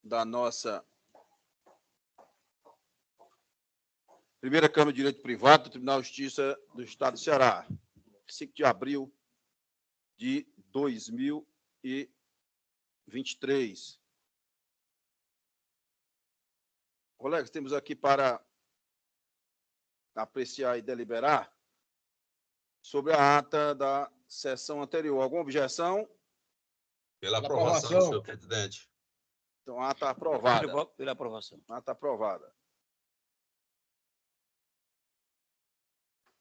da nossa Primeira Câmara de Direito Privado do Tribunal de Justiça do Estado do Ceará, 5 de abril de 2023. Colegas, temos aqui para apreciar e deliberar sobre a ata da sessão anterior. Alguma objeção? Pela aprovação, senhor presidente. Então, a ata aprovada. Pela aprovação. A ata aprovada.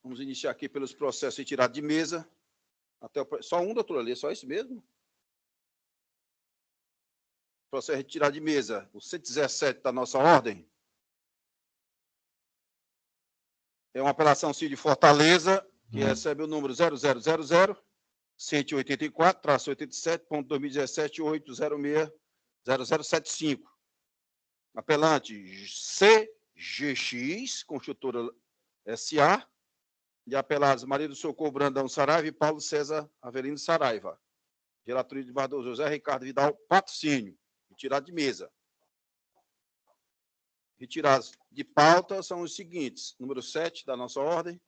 Vamos iniciar aqui pelos processos retirados de mesa. Só um, doutor Ali, só esse mesmo? Processo retirado de mesa, o 117 da nossa ordem. É uma apelação civil de Fortaleza, que recebe o número 0000-184-87.2017-806-0075. Apelante CGX, Construtora S.A., de apelados Maria do Socorro Brandão Saraiva e Paulo César Avelino Saraiva. Relatoria de Bardo José Ricardo Vidal, patrocínio. Retirado de mesa. Retirados de pauta são os seguintes. Número 7 da nossa ordem,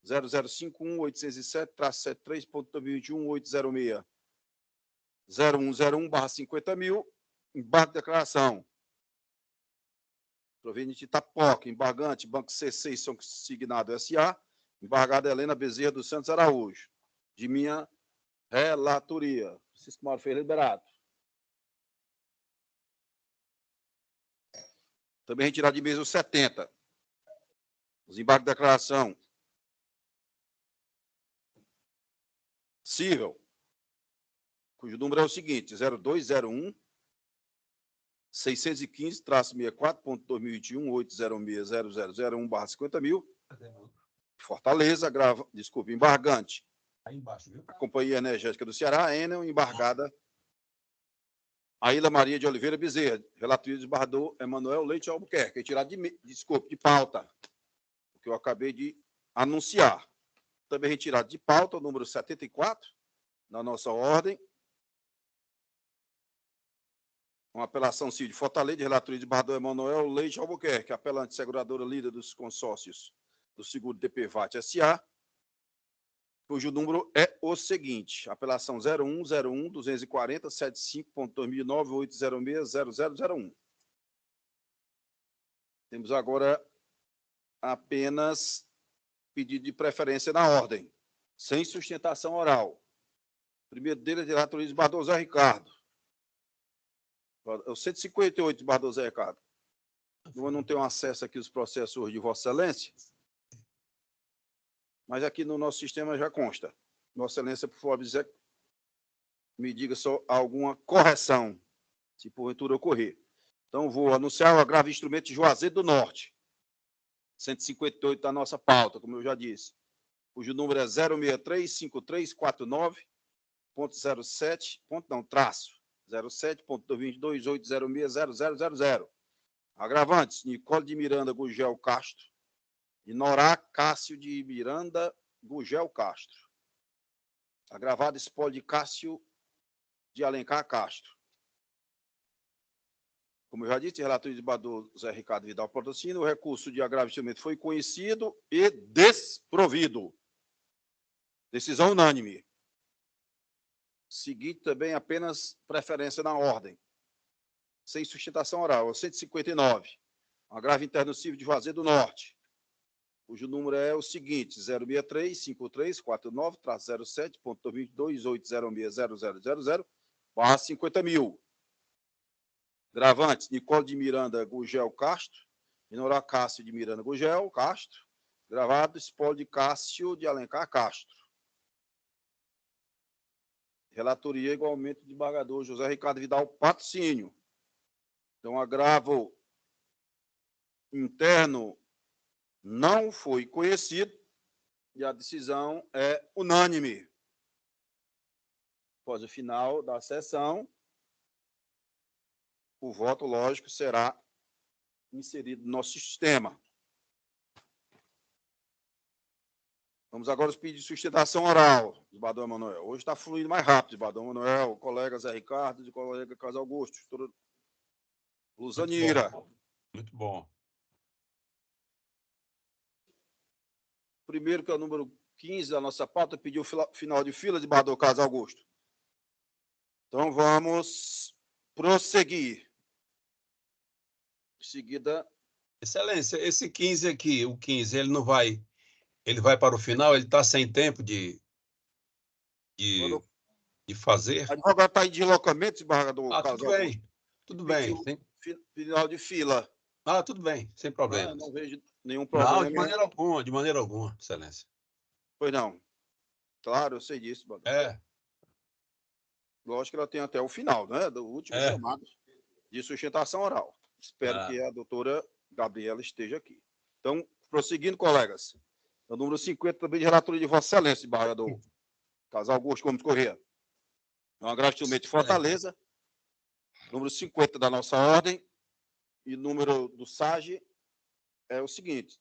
0051-807-3.2021-806-0101/50.000, embargo de declaração. Proveniente de Itapoca, embargante, Banco C6, São Signado S.A., embargada Helena Bezerra dos Santos Araújo, de minha relatoria. Francisco Mauro Ferreira liberado. Também retirado de mesa os 70. Os embargos de declaração. Cível, cujo número é o seguinte, 0201 615-64.2021-806-0001/50.000. Fortaleza, embargante. Aí embaixo, viu? A Companhia Energética do Ceará, Enel, embargada Aila Maria de Oliveira Bezerra, relatoria de embargador Emanuel Leite Albuquerque, retirado de pauta, o que eu acabei de anunciar. Também retirado de pauta, o número 74, na nossa ordem. Uma apelação civil de Fortaleza, de relatoria de embargador Emanuel Leite Albuquerque, apelante seguradora líder dos consórcios do seguro DPVAT S.A., cujo número é o seguinte, apelação 0101-240-75.2009-806-0001. Temos agora apenas pedido de preferência na ordem, sem sustentação oral. O primeiro dele é de relatoria de Bardozé Ricardo. É o 158 de Bardozé Ricardo. Eu não tenho acesso aqui aos processos hoje de Vossa Excelência, mas aqui no nosso sistema já consta. Vossa Excelência, por favor, me diga só alguma correção, se porventura ocorrer. Então, vou anunciar o agravo de instrumento de Juazeiro do Norte, 158 da nossa pauta, como eu já disse, cujo número é 063-5349.07.2022-806-0000. Agravantes, Nicole de Miranda Gugel Castro e Norá Cássio de Miranda Gugel Castro. Agravado, espólio de Cássio de Alencar Castro. Como eu já disse, relatoria de embargador Zé Ricardo Vidal patrocínio, o recurso de agravo de instrumento foi conhecido e desprovido. Decisão unânime. Seguinte também apenas preferência na ordem. Sem sustentação oral. 159. Agravo interno civil de Juazeiro do Norte, cujo número é o seguinte, 063-53-49-07.2022-806-0000/50.000. Gravantes, Nicole de Miranda Gugel Castro, e Norá Cássio de Miranda Gugel Castro. Gravado, espólio de Cássio de Alencar Castro. Relatoria igualmente de embargador José Ricardo Vidal patrocínio. Então, agravo interno não foi conhecido e a decisão é unânime. Após o final da sessão, o voto, lógico, será inserido no nosso sistema. Vamos agora aos pedidos de sustentação oral do embargador Emanuel. Hoje está fluindo mais rápido, embargador Emanuel, colega Zé Ricardo e colega Carlos Augusto. Luzanira. Muito bom. Primeiro, que é o número 15 da nossa pauta, pediu final de fila, desembargador Carlos Augusto. Então, vamos prosseguir. Em seguida... Excelência, esse 15 aqui, o 15, ele não vai... Ele vai para o final, ele está sem tempo de fazer? O advogado está em deslocamento, desembargador Carlos Tudo Augusto. bem. Tudo bem. Final de fila. Tudo bem, sem problema. Não vejo nenhum problema. Não, de maneira alguma, excelência. Pois não. Claro, eu sei disso. Lógico que ela tem até o final, né? Do último chamado de sustentação oral. Espero que a doutora Gabriela esteja aqui. Então, prosseguindo, colegas. O número 50 também de relatoria de Vossa Excelência, desembargador Carlos Augusto Gomes Corrêa. É um agravo de Fortaleza. Número 50 da nossa ordem. E número do SAGE é o seguinte: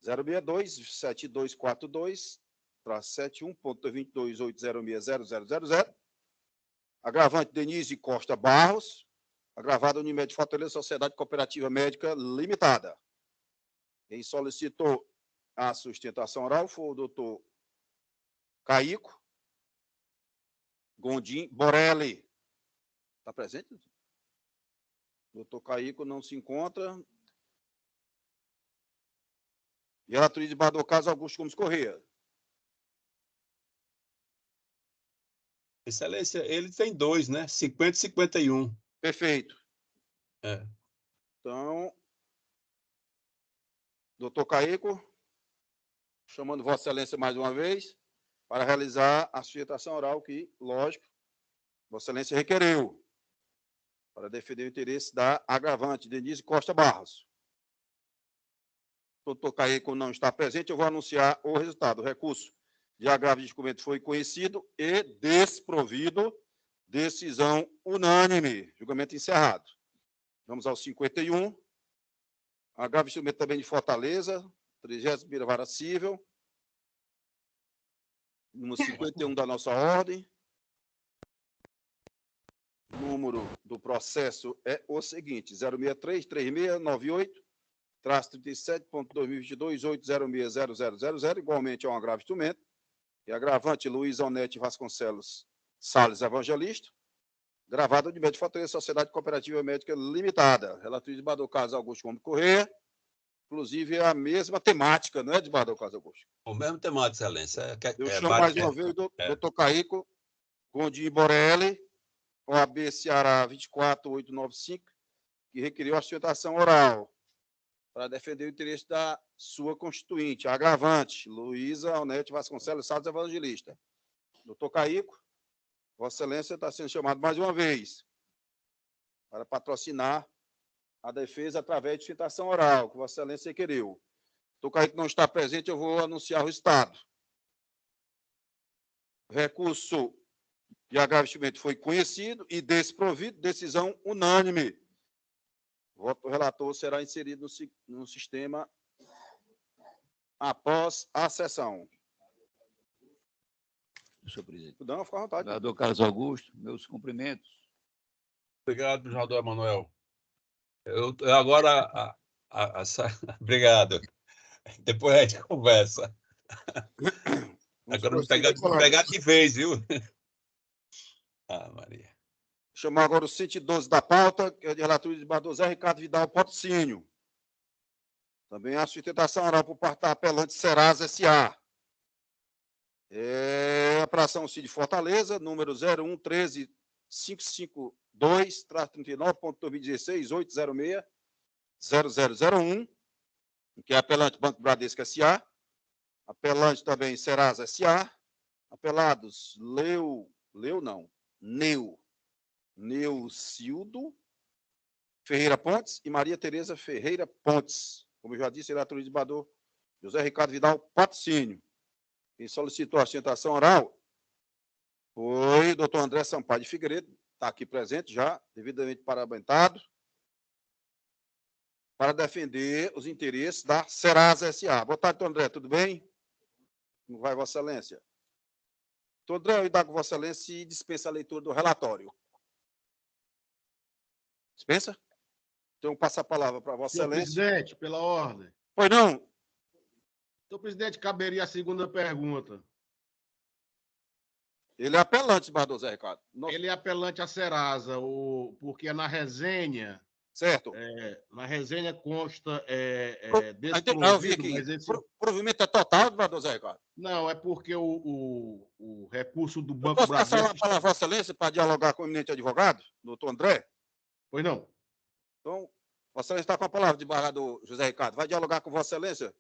062-7242-71.22806000. Agravante Denise Costa Barros. Agravada Unimed Fortaleza, Sociedade Cooperativa Médica Limitada. Quem solicitou a sustentação oral foi o doutor Caico Gondim Borelli. Está presente? Doutor Caico não se encontra. E a atriz de Bardo Carlos Augusto Gomes Corrêa. Excelência, ele tem 2, né? 50 e 51. Perfeito. Então, doutor Caico, chamando Vossa Excelência mais uma vez, para realizar a sustentação oral que, lógico, Vossa Excelência requereu, para defender o interesse da agravante, Denise Costa Barros. O doutor Caico não está presente, eu vou anunciar o resultado. O recurso de agravo de descumprimento foi conhecido e desprovido. Decisão unânime. Julgamento encerrado. Vamos ao 51. Agravo de descumprimento também de Fortaleza, 31ª Vara Civil. Número 51 da nossa ordem. O número do processo é o seguinte: 063-3698-37.2022-806-0000, igualmente é um agravo de instrumento. E agravante Luiz Onete Vasconcelos Salles Evangelista, gravado de Médico Fortaleza, Sociedade Cooperativa Médica Limitada. Relator de Bador Carlos Augusto Gomes Corrêa. Inclusive, é a mesma temática, não é, de Bador Carlos Augusto? O mesmo temático, excelência. Eu chamo mais uma vez o doutor Caico Gondim Borelli, OAB Ceará 24895, que requeriu a sustentação oral para defender o interesse da sua constituinte, a agravante, Luísa Onete Vasconcelos Salles Evangelista. Doutor Caico, Vossa Excelência está sendo chamado mais uma vez para patrocinar a defesa através de sustentação oral, que Vossa Excelência requeriu. Doutor Caico não está presente, eu vou anunciar o resultado. O recurso de agravamento foi conhecido e desprovido, decisão unânime. O voto do relator será inserido no sistema após a sessão. Senhor presidente. Não, fica à vontade. Senador Carlos Augusto, meus cumprimentos. Obrigado, senador Emanuel. Eu agora... Obrigado. Depois a gente conversa. Agora me pegar de vez, viu? Maria. Chamar agora o 112 da pauta, que é de relatoria de Bardo Zé Ricardo Vidal Patrocínio. Também a sustentação oral por parte da apelante Serasa S.A. Apelação CID Fortaleza, número 0135525.2016.806.0001, que é apelante Banco Bradesco S.A. Apelante também Serasa S.A. Apelados Neucildo Ferreira Pontes e Maria Tereza Ferreira Pontes. Como eu já disse, relatoria de Bador José Ricardo Vidal Patrocínio. Quem solicitou a sustentação oral foi o doutor André Sampaio de Figueiredo, está aqui presente já, devidamente parabenizado, para defender os interesses da Serasa S.A. Boa tarde, doutor André, tudo bem? Como vai, Vossa Excelência? Doutor André, eu dou com Vossa Excelência e dispensa a leitura do relatório. Dispensa? Então, passa a palavra para Vossa Senhor Excelência. presidente, pela ordem. Pois não. Senhor presidente, caberia a segunda pergunta. Ele é apelante, desembargador Zé Ricardo. Nossa, Ele é apelante à Serasa, porque na resenha, certo. na resenha consta Eu vi desprovido, aqui. mas esse... Provimento é total, desembargador Zé Ricardo. Não, é porque o recurso do Eu Banco posso passar Bradesco... a palavra para Vossa Excelência para dialogar com o eminente advogado, doutor André? Pois não. Então, Vossa Excelência está com a palavra, desembargador José Ricardo. Vai dialogar com Vossa Excelência,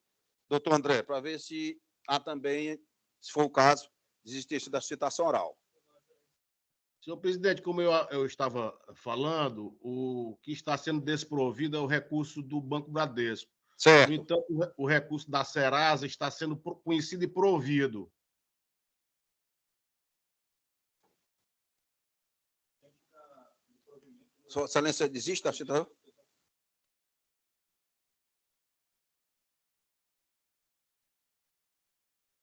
doutor André, para ver se há também, se for o caso, existência da citação oral. Senhor presidente, como eu estava falando, o que está sendo desprovido é o recurso do Banco Bradesco. Certo. No entanto, o recurso da Serasa está sendo conhecido e provido. Sua Excelência desiste da citação?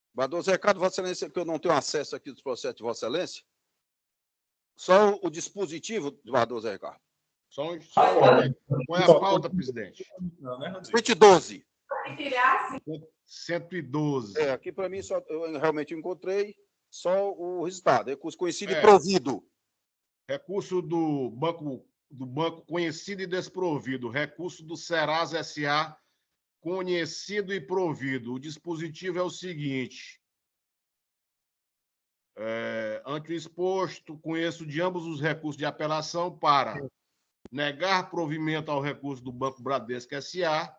Desembargador Zé Ricardo, Vossa Excelência, que eu não tenho acesso aqui dos processos de Vossa Excelência, só o dispositivo, desembargador Zé Ricardo. Qual é a pauta, presidente? 112. 112. Aqui para mim só, eu realmente encontrei só o resultado, recurso conhecido e provido. Recurso do banco conhecido e desprovido. Recurso do Serasa S.A. conhecido e provido. O dispositivo é o seguinte. Ante o exposto, conheço de ambos os recursos de apelação para negar provimento ao recurso do Banco Bradesco S.A.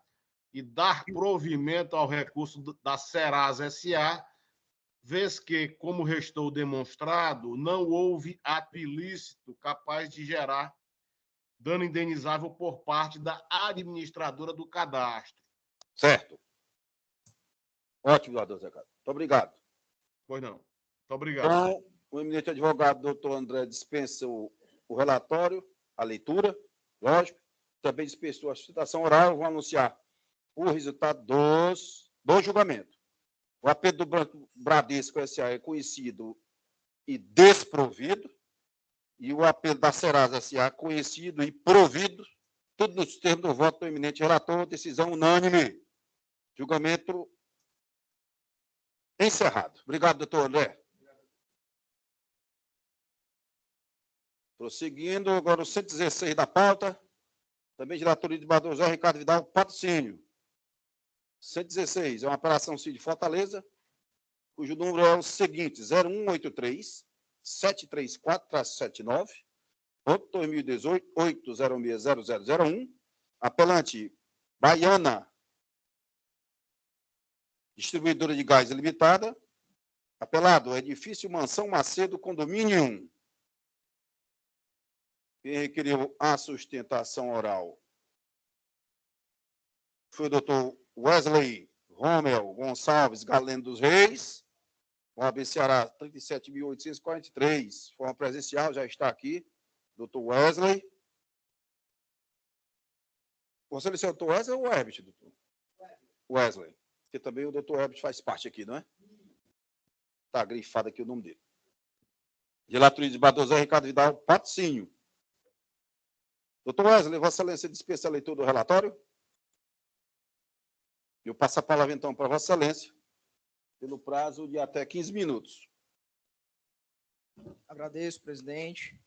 e dar provimento ao recurso da Serasa S.A., vez que, como restou demonstrado, não houve ato ilícito capaz de gerar dano indenizável por parte da administradora do cadastro. Certo. Ótimo, desembargador Zé Ricardo. Muito obrigado. Pois não. Muito obrigado. Então, o eminente advogado, doutor André, dispensa o relatório, a leitura, lógico, também dispensou a citação oral. Vou anunciar o resultado do julgamento. O apelo do Banco Bradesco S.A. é conhecido e desprovido, e o apelo da Serasa S.A. conhecido e provido, tudo nos termos do voto do eminente relator, decisão unânime. Julgamento encerrado. Obrigado, doutor André. Prosseguindo, agora o 116 da pauta, também de relatoria do desembargador José Ricardo Vidal, patrocínio. 116, é uma apelação CID Fortaleza, cujo número é o seguinte, 0183-734-79, ponto 2018, 8060001, apelante Baiana, distribuidora de gás limitada, apelado edifício Mansão Macedo, condomínio 1. Quem requeriu a sustentação oral foi o doutor Wesley Romel Gonçalves Galeno dos Reis, OAB Ceará 37.843, forma presencial, já está aqui, doutor Wesley. Você disse o doutor Wesley ou o Herbert, doutor? Wesley, porque também o doutor Herbert faz parte aqui, não é? Está grifado aqui o nome dele. Relatoria de desembargador José Ricardo Vidal, patrocínio. Doutor Wesley, Vossa Excelência dispensa a leitura do relatório? Eu passo a palavra, então, para Vossa Excelência, pelo prazo de até 15 minutos. Agradeço, presidente.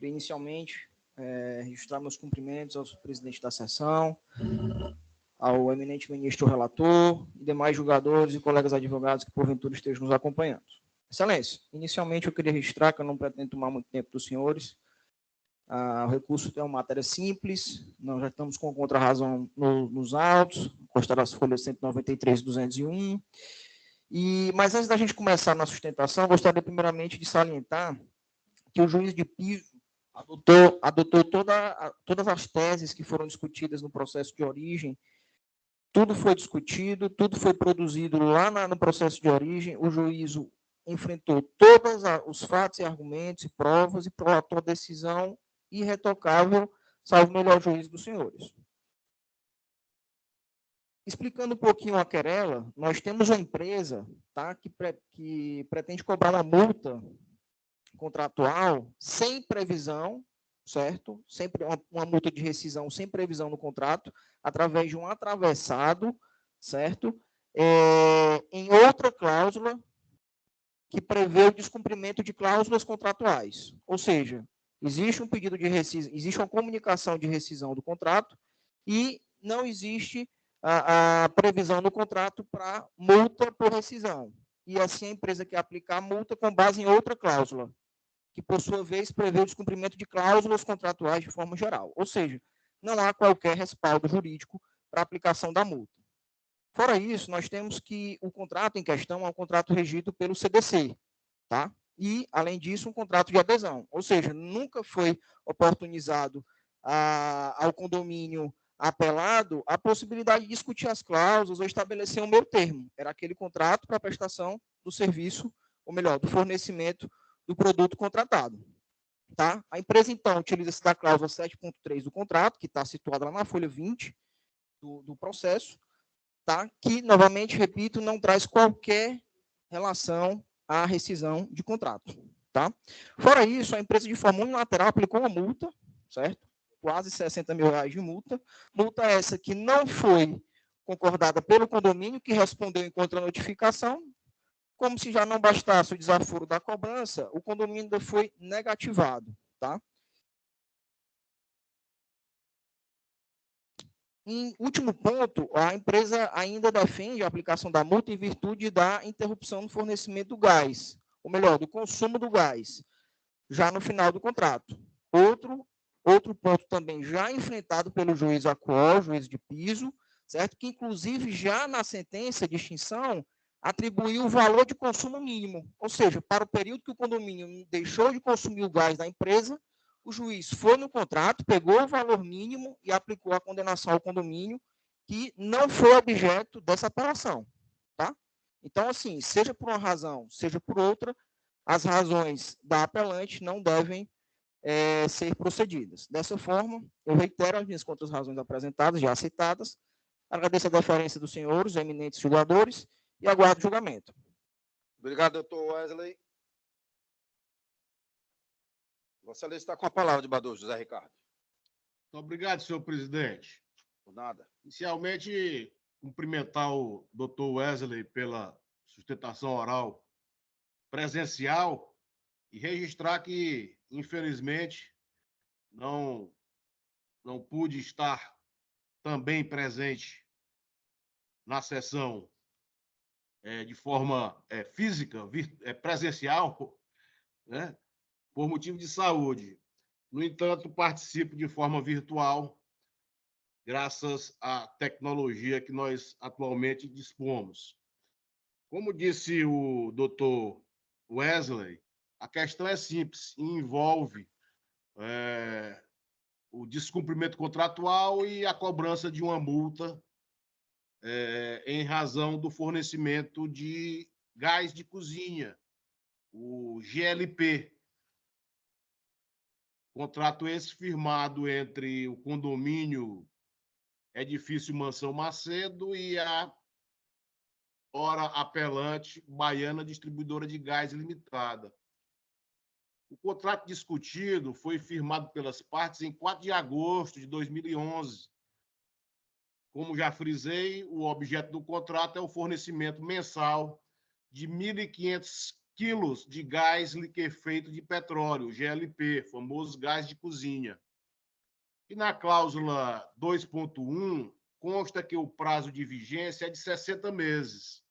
Inicialmente, registrar meus cumprimentos ao presidente da sessão, ao eminente ministro relator e demais julgadores e colegas advogados que, porventura, estejam nos acompanhando. Excelência, inicialmente eu queria registrar, que eu não pretendo tomar muito tempo dos senhores, o recurso é uma matéria simples, nós já estamos com contra-razão nos autos, constaram as folhas 193 e 201. Mas antes da gente começar na sustentação, gostaria primeiramente de salientar que o juiz de piso adotou todas as teses que foram discutidas no processo de origem, tudo foi discutido, tudo foi produzido lá no processo de origem, o juízo enfrentou todos os fatos e argumentos e provas e prolatou a decisão irretocável, salvo o melhor juízo dos senhores. Explicando um pouquinho a querela, nós temos uma empresa, tá, que pretende cobrar uma multa contratual sem previsão, certo? Sempre uma multa de rescisão sem previsão no contrato, através de um atravessado, certo? Em outra cláusula que prevê o descumprimento de cláusulas contratuais. Ou seja, existe um pedido de rescisão, existe uma comunicação de rescisão do contrato e não existe a previsão no contrato para multa por rescisão. E assim a empresa quer aplicar a multa com base em outra cláusula, que por sua vez prevê o descumprimento de cláusulas contratuais de forma geral. Ou seja, não há qualquer respaldo jurídico para a aplicação da multa. Fora isso, nós temos que o contrato em questão é um contrato regido pelo CDC, tá? E, além disso, um contrato de adesão. Ou seja, nunca foi oportunizado ao condomínio apelado a possibilidade de discutir as cláusulas ou estabelecer um meio termo. Era aquele contrato para a prestação do serviço, ou melhor, do fornecimento do produto contratado. Tá? A empresa, então, utiliza-se da cláusula 7.3 do contrato, que está situada lá na folha 20 do processo, tá? Que, novamente, repito, não traz qualquer relação à rescisão de contrato. Tá? Fora isso, a empresa, de forma unilateral, aplicou uma multa, certo? Quase R$60 mil de multa. Multa essa que não foi concordada pelo condomínio, que respondeu em contra-notificação. Como se já não bastasse o desaforo da cobrança, o condomínio ainda foi negativado. Tá? Em último ponto, a empresa ainda defende a aplicação da multa em virtude da interrupção no fornecimento do gás, ou melhor, do consumo do gás, já no final do contrato. Outro ponto também já enfrentado pelo juiz Acuol, juiz de piso, certo? Que inclusive já na sentença de extinção atribuiu o valor de consumo mínimo, ou seja, para o período que o condomínio deixou de consumir o gás da empresa, o juiz foi no contrato, pegou o valor mínimo e aplicou a condenação ao condomínio, que não foi objeto dessa apelação. Tá? Então, assim, seja por uma razão, seja por outra, as razões da apelante não devem ser procedidas. Dessa forma, eu reitero as minhas contras-razões apresentadas, já citadas, agradeço a deferência dos senhores, eminentes julgadores, e aguardo o julgamento. Obrigado, doutor Wesley. Vossa Excelência está com a palavra, desembargador José Ricardo. Muito obrigado, senhor presidente. Por nada. Inicialmente, cumprimentar o doutor Wesley pela sustentação oral presencial e registrar que, infelizmente, não pude estar também presente na sessão de forma física, presencial, né, por motivo de saúde. No entanto, participo de forma virtual, graças à tecnologia que nós atualmente dispomos. Como disse o doutor Wesley, a questão é simples e envolve o descumprimento contratual e a cobrança de uma multa em razão do fornecimento de gás de cozinha, o GLP. Contrato esse firmado entre o condomínio Edifício Mansão Macedo e a ora apelante Baiana Distribuidora de Gás Limitada. O contrato discutido foi firmado pelas partes em 4 de agosto de 2011. Como já frisei, o objeto do contrato é o fornecimento mensal de 1.500 quilos de gás liquefeito de petróleo, GLP, famoso gás de cozinha. E na cláusula 2.1, consta que o prazo de vigência é de 60 meses.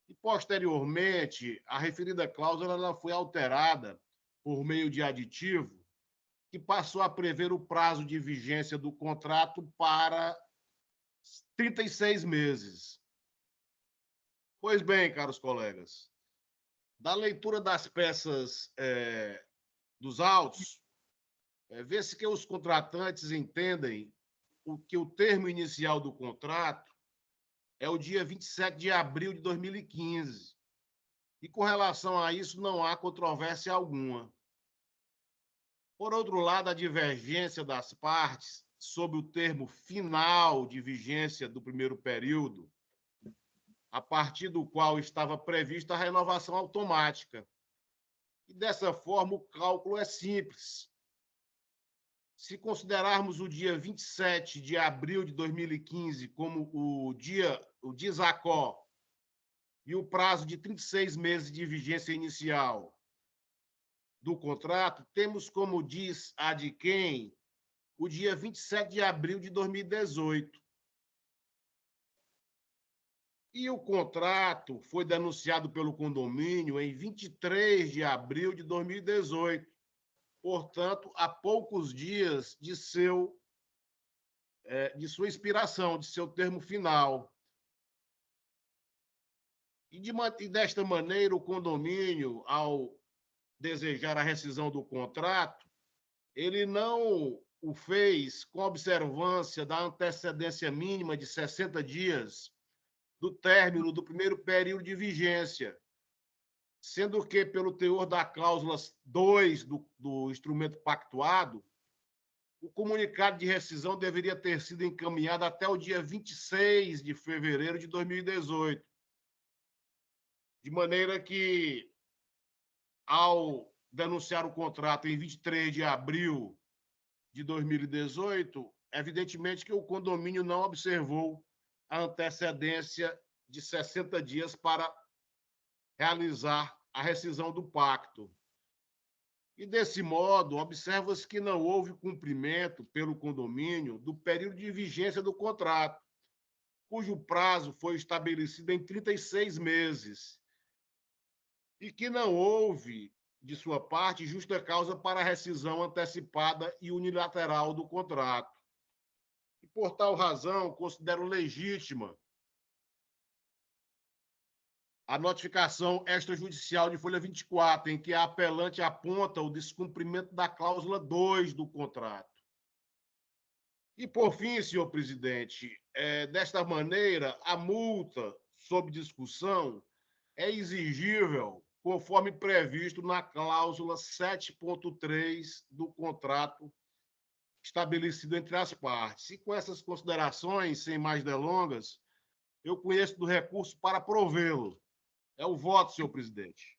E, posteriormente, a referida cláusula ela foi alterada por meio de aditivo, que passou a prever o prazo de vigência do contrato para 36 meses. Pois bem, caros colegas, da leitura das peças dos autos, vê-se que os contratantes entendem que o termo inicial do contrato é o dia 27 de abril de 2015. E, com relação a isso, não há controvérsia alguma. Por outro lado, a divergência das partes sobre o termo final de vigência do primeiro período, a partir do qual estava prevista a renovação automática. E, dessa forma, o cálculo é simples. Se considerarmos o dia 27 de abril de 2015 como o DISACO e o prazo de 36 meses de vigência inicial do contrato, temos como diz a de quem o dia 27 de abril de 2018. E o contrato foi denunciado pelo condomínio em 23 de abril de 2018. Portanto, há poucos dias de sua expiração, de seu termo final. E desta maneira, o condomínio, ao desejar a rescisão do contrato, ele não o fez com observância da antecedência mínima de 60 dias do término do primeiro período de vigência, sendo que, pelo teor da cláusula 2 do instrumento pactuado, o comunicado de rescisão deveria ter sido encaminhado até o dia 26 de fevereiro de 2018, de maneira que, ao denunciar o contrato em 23 de abril de 2018, evidentemente que o condomínio não observou a antecedência de 60 dias para realizar a rescisão do pacto. E, desse modo, observa-se que não houve cumprimento pelo condomínio do período de vigência do contrato, cujo prazo foi estabelecido em 36 meses, e que não houve, de sua parte, justa causa para a rescisão antecipada e unilateral do contrato. E, por tal razão, considero legítima a notificação extrajudicial de folha 24, em que a apelante aponta o descumprimento da cláusula 2 do contrato. E, por fim, senhor presidente, desta maneira, a multa sob discussão é exigível conforme previsto na cláusula 7.3 do contrato estabelecido entre as partes. E com essas considerações, sem mais delongas, eu conheço do recurso para provê-lo. É o voto, senhor presidente.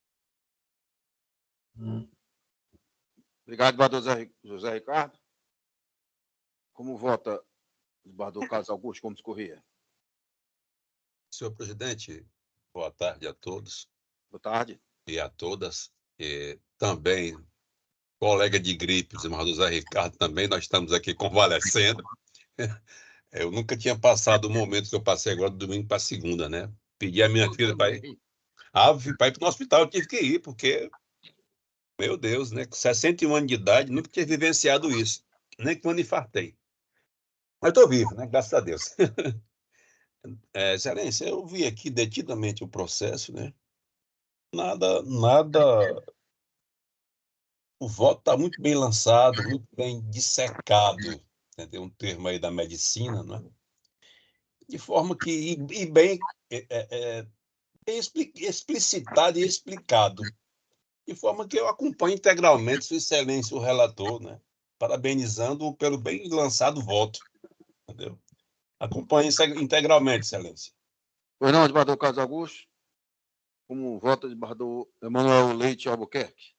Obrigado, desembargador José Ricardo. Como vota o desembargador Carlos Augusto Gomes Corrêa? Senhor presidente, boa tarde a todos Boa tarde. e a todas. E também, colega de gripe, desembargador José Ricardo, também nós estamos aqui convalescendo. Eu nunca tinha passado o momento que eu passei agora, do domingo para segunda, né? Pedi a minha filha para ir para o hospital, eu tive que ir, porque, meu Deus, né? Com 61 anos de idade, nunca tinha vivenciado isso, nem quando infartei. Mas estou vivo, né? Graças a Deus. Excelência, eu vi aqui detidamente o processo, né? Nada. O voto está muito bem lançado, muito bem dissecado, né? Tem um termo aí da medicina, né? De forma que, e bem, bem explicitado e explicado, de forma que eu acompanho integralmente Sua Excelência, o relator, né? Parabenizando pelo bem lançado voto, entendeu? Acompanho integralmente, Excelência. Pois não, desembargador Carlos Augusto. Como vota o desembargador Emanuel Leite Albuquerque?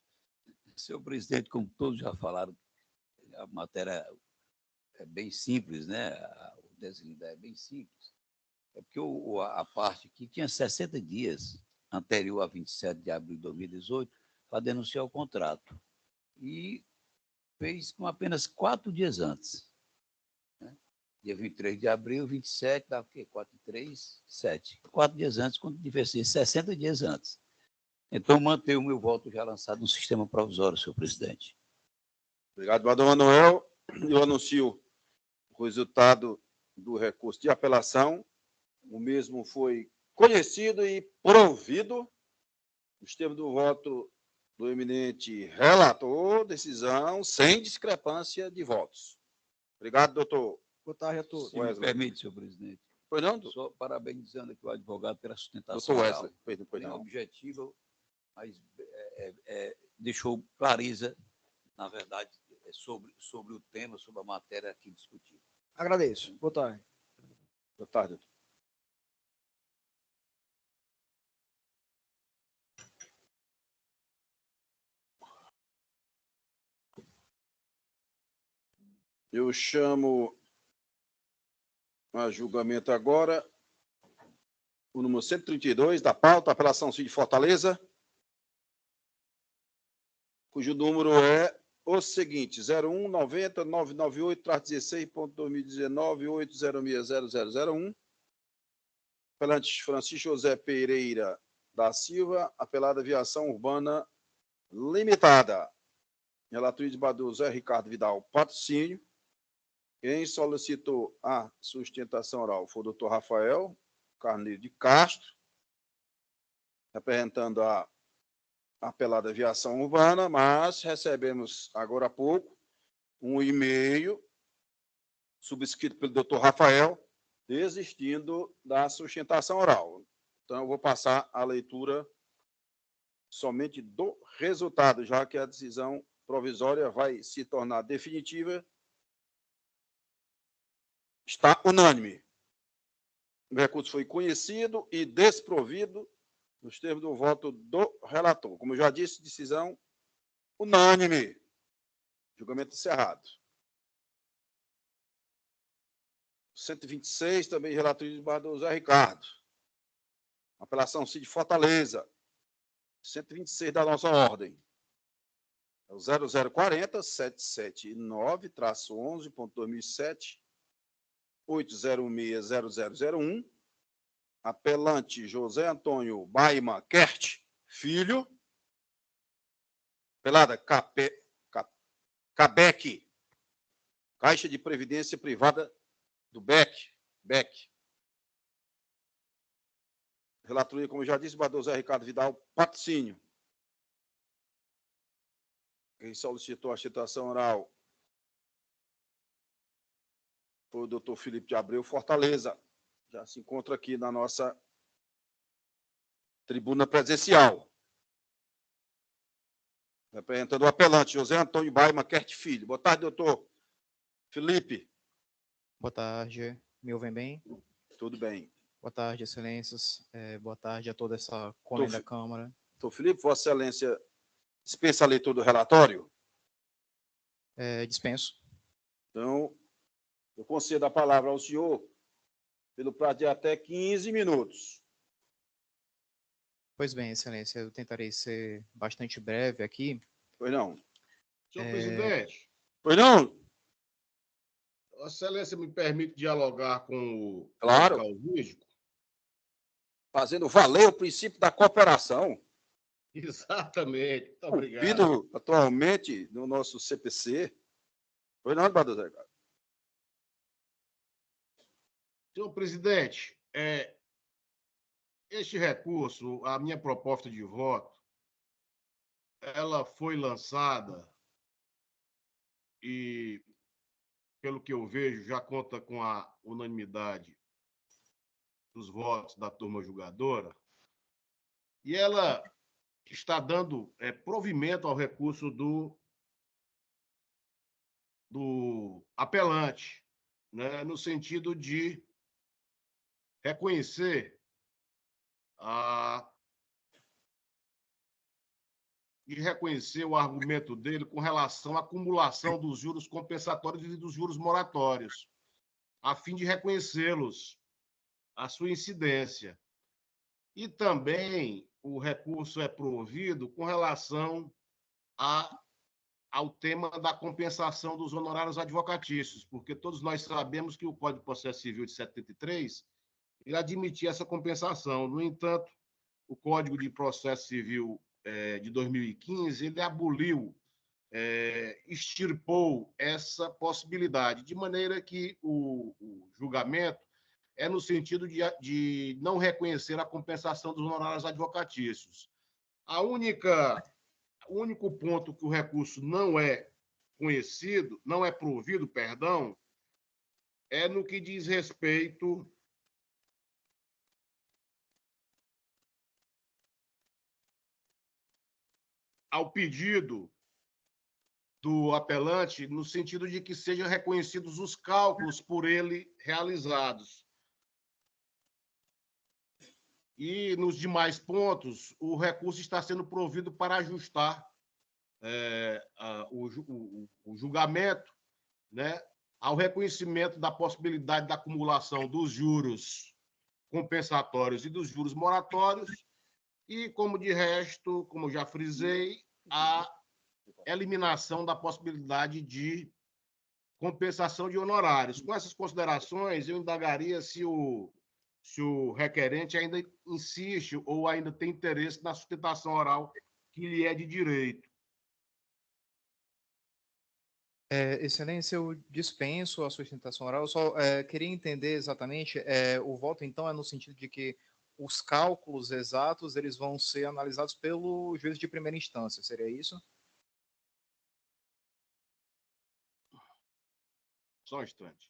Senhor presidente, como todos já falaram, a matéria é bem simples, né? O desenho é bem simples. É porque a parte aqui tinha 60 dias anterior a 27 de abril de 2018 para denunciar o contrato. E fez com apenas 4 dias antes. Né? Dia 23 de abril, 27, dá o quê? 4, 3, 7. 4 dias antes, quando devia ser 60 dias antes. Então, manter o meu voto já lançado no sistema provisório, senhor presidente. Obrigado, desembargador Manuel. Eu anuncio o resultado do recurso de apelação. O mesmo foi conhecido e provido. Os termos do voto do eminente relator, decisão sem discrepância de votos. Obrigado, doutor. Boa tarde a todos. Se me permite, senhor presidente. Pois não, Só parabenizando aqui o advogado pela sustentação doutor oral. Wesley. Pois Bem não. objetiva, mas deixou clareza, na verdade, sobre o tema, sobre a matéria aqui discutida. Agradeço. Boa tarde. Boa tarde, doutor. Eu chamo a julgamento agora o número 132 da pauta, apelação Cid Fortaleza, cujo número é o seguinte: 0190-998-16.2019-8060001. Apelante Francisco José Pereira da Silva, apelada Aviação Urbana Limitada. Relator desembargador Zé Ricardo Vidal Patrocínio. Quem solicitou a sustentação oral foi o doutor Rafael Carneiro de Castro, representando a apelada Aviação Urbana, mas recebemos agora há pouco um e-mail subscrito pelo doutor Rafael, desistindo da sustentação oral. Então, eu vou passar a leitura somente do resultado, já que a decisão provisória vai se tornar definitiva. Está unânime. O recurso foi conhecido e desprovido nos termos do voto do relator. Como eu já disse, decisão unânime. Julgamento encerrado. 126, também relatoria do desembargador Zé Ricardo. Apelação Cid Fortaleza. 126 da nossa ordem. É o 0040-779-11.2007, 8060001. Apelante José Antônio Baima Kert Filho. Apelada CABEC, Caixa de Previdência Privada do BEC. Relatoria, como eu já disse, desembargador Zé Ricardo Vidal Patrocínio. Quem solicitou a sustentação oral foi o doutor Felipe de Abreu Fortaleza. Já se encontra aqui na nossa tribuna presencial. Representando o apelante, José Antônio Baima Kert Filho. Boa tarde, doutor Felipe. Boa tarde, me ouvem bem? Tudo bem. Boa tarde, excelências. Boa tarde a toda essa comenda da Câmara. Doutor Felipe, Vossa Excelência dispensa a leitura do relatório? Dispenso. Então, eu concedo a palavra ao senhor pelo prazo de até 15 minutos. Pois bem, excelência, eu tentarei ser bastante breve aqui. Pois não. Senhor presidente. Pois não? Vossa Excelência me permite dialogar com o Claro. local jurídico? Fazendo valer o princípio da cooperação. Exatamente. Muito obrigado. Cumprido atualmente no nosso CPC. Pois não, desembargador Zé Ricardo? Senhor presidente, este recurso, a minha proposta de voto, ela foi lançada e, pelo que eu vejo, já conta com a unanimidade dos votos da turma julgadora, e ela está dando provimento ao recurso do apelante, né, no sentido de reconhecer o argumento dele com relação à acumulação dos juros compensatórios e dos juros moratórios, a fim de reconhecê-los, a sua incidência. E também o recurso é provido com relação ao tema da compensação dos honorários advocatícios, porque todos nós sabemos que o Código de Processo Civil de 73 ele admitia essa compensação. No entanto, o Código de Processo Civil de 2015 ele aboliu, extirpou essa possibilidade, de maneira que o julgamento é no sentido de não reconhecer a compensação dos honorários advocatícios. O único ponto que o recurso não é conhecido, não é provido, perdão, é no que diz respeito ao pedido do apelante, no sentido de que sejam reconhecidos os cálculos por ele realizados. E, nos demais pontos, o recurso está sendo provido para ajustar o julgamento, né, ao reconhecimento da possibilidade da acumulação dos juros compensatórios e dos juros moratórios e, como de resto, como já frisei, a eliminação da possibilidade de compensação de honorários. Com essas considerações, eu indagaria se o requerente ainda insiste ou ainda tem interesse na sustentação oral que lhe é de direito. Excelência, eu dispenso a sustentação oral. Eu só queria entender exatamente, o voto, então, é no sentido de que os cálculos exatos eles vão ser analisados pelo juiz de primeira instância, seria isso? Só um instante.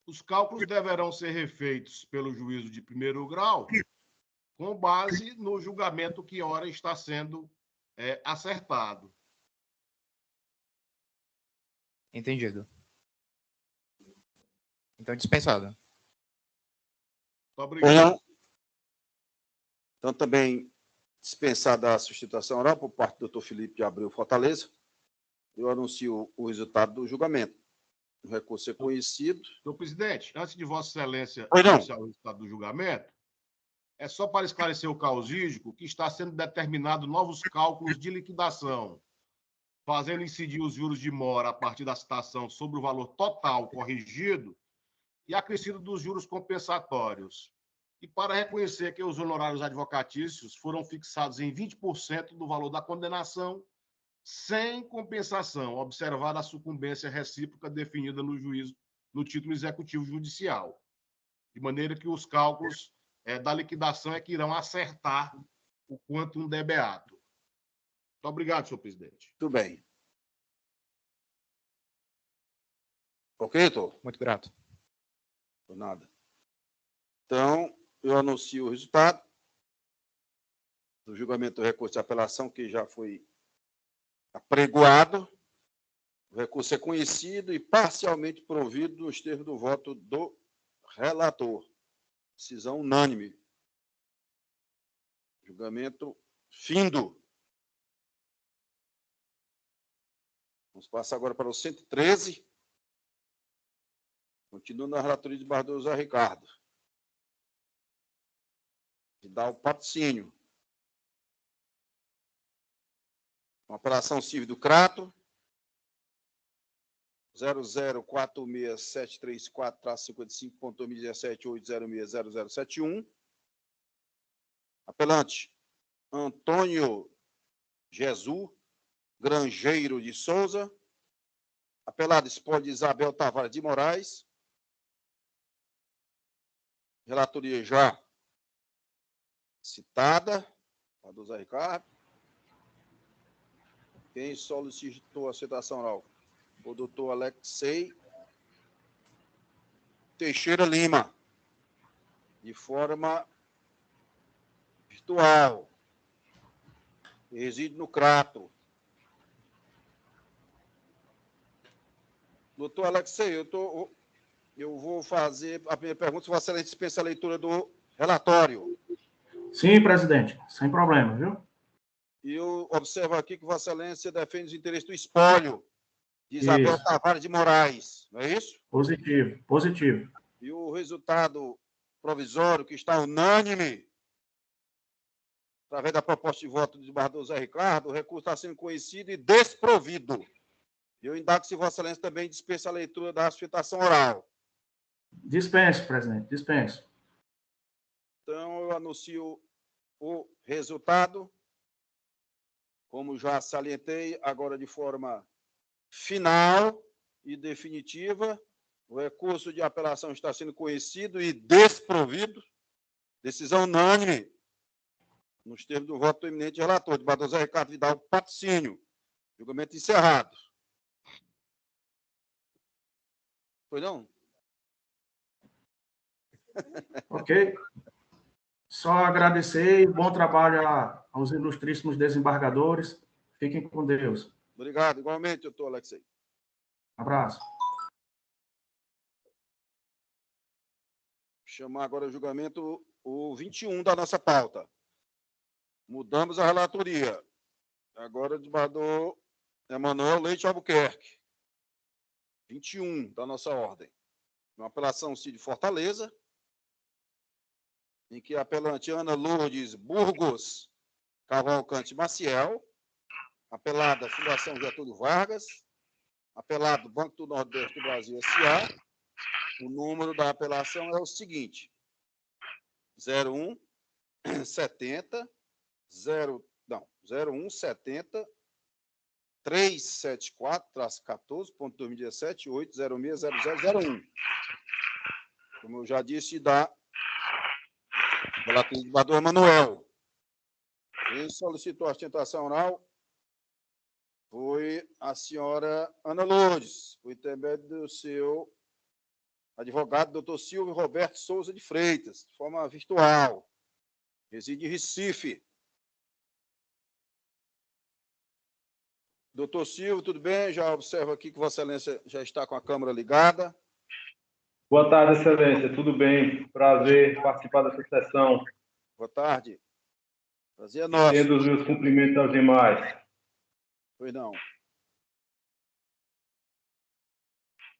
Os cálculos deverão ser refeitos pelo juízo de primeiro grau com base no julgamento que ora está sendo acertado. Entendido. Então, dispensado. Muito obrigado. Então, também dispensada a sustentação oral por parte do doutor Felipe de Abreu Fortaleza, eu anuncio o resultado do julgamento. O recurso é conhecido. Senhor presidente, antes de Vossa Excelência Pois não. anunciar o resultado do julgamento, é só para esclarecer o causídico que está sendo determinado novos cálculos de liquidação, fazendo incidir os juros de mora a partir da citação sobre o valor total corrigido e acrescido dos juros compensatórios. E para reconhecer que os honorários advocatícios foram fixados em 20% do valor da condenação, sem compensação, observada a sucumbência recíproca definida no juízo, no título executivo judicial. De maneira que os cálculos da liquidação é que irão acertar o quantum de beato. Muito obrigado, senhor presidente. Tudo bem. Ok, doutor? Muito grato. Por nada. Então, eu anuncio o resultado do julgamento do recurso de apelação, que já foi apregoado. O recurso é conhecido e parcialmente provido nos termos do voto do relator. Decisão unânime. Julgamento findo. Vamos passar agora para o 113. Continua na relatoria de Bardoso Ricardo. E dá o patrocínio. Uma apelação civil do Crato, 0046734-55.2017.8060071. Apelante Antônio Jesus Grangeiro de Souza. Apelado Espólio de Isabel Tavares de Moraes. Relatoria já citada, a do Zé Ricardo. Quem solicitou a citação oral? O doutor Alexei Teixeira Lima, de forma virtual. Reside no Crato. Doutor Alexei, eu vou fazer a primeira pergunta, se Vossa Excelência dispensa a leitura do relatório. Sim, presidente, sem problema, viu? E eu observo aqui que Vossa Excelência defende os interesses do espólio de Isabel Isso. Tavares de Moraes, não é isso? Positivo, positivo. E o resultado provisório, que está unânime, através da proposta de voto de Bardoso Zé Ricardo, o recurso está sendo conhecido e desprovido. Eu indago se Vossa Excelência também dispensa a leitura da sustentação oral. Dispenso, presidente, dispenso. Então, eu anuncio o resultado. Como já salientei, agora de forma final e definitiva, o recurso de apelação está sendo conhecido e desprovido. Decisão unânime, nos termos do voto do eminente relator, de Bardoso Zé Ricardo Vidal Patrocínio. Julgamento encerrado. Foi não? Ok. Só agradecer e bom trabalho aos ilustríssimos desembargadores. Fiquem com Deus. Obrigado. Igualmente, doutor Alexei. Abraço. chamar agora o julgamento o 21 da nossa pauta. Mudamos a relatoria. Agora o desembargador Emanuel Leite Albuquerque. 21 da nossa ordem. Uma apelação CID Fortaleza, em que a apelante Ana Lourdes Burgos Cavalcante Maciel, apelada Fundação Getúlio Vargas, apelado Banco do Nordeste do Brasil S.A. O número da apelação é o seguinte: 0170 0170 374-14.2017 8060001. Como eu já disse, da relator desembargador Emanuel. Quem solicitou a sustentação oral foi a senhora Ana Lourdes, por intermédio do seu advogado, doutor Silvio Roberto Souza de Freitas, de forma virtual. Reside em Recife. Doutor Silvio, tudo bem? Já observo aqui que Vossa Excelência já está com a câmera ligada. Boa tarde, Excelência. Tudo bem? Prazer participar dessa sessão. Boa tarde. Prazer é nosso. Tendo os meus cumprimentos aos demais. Pois não.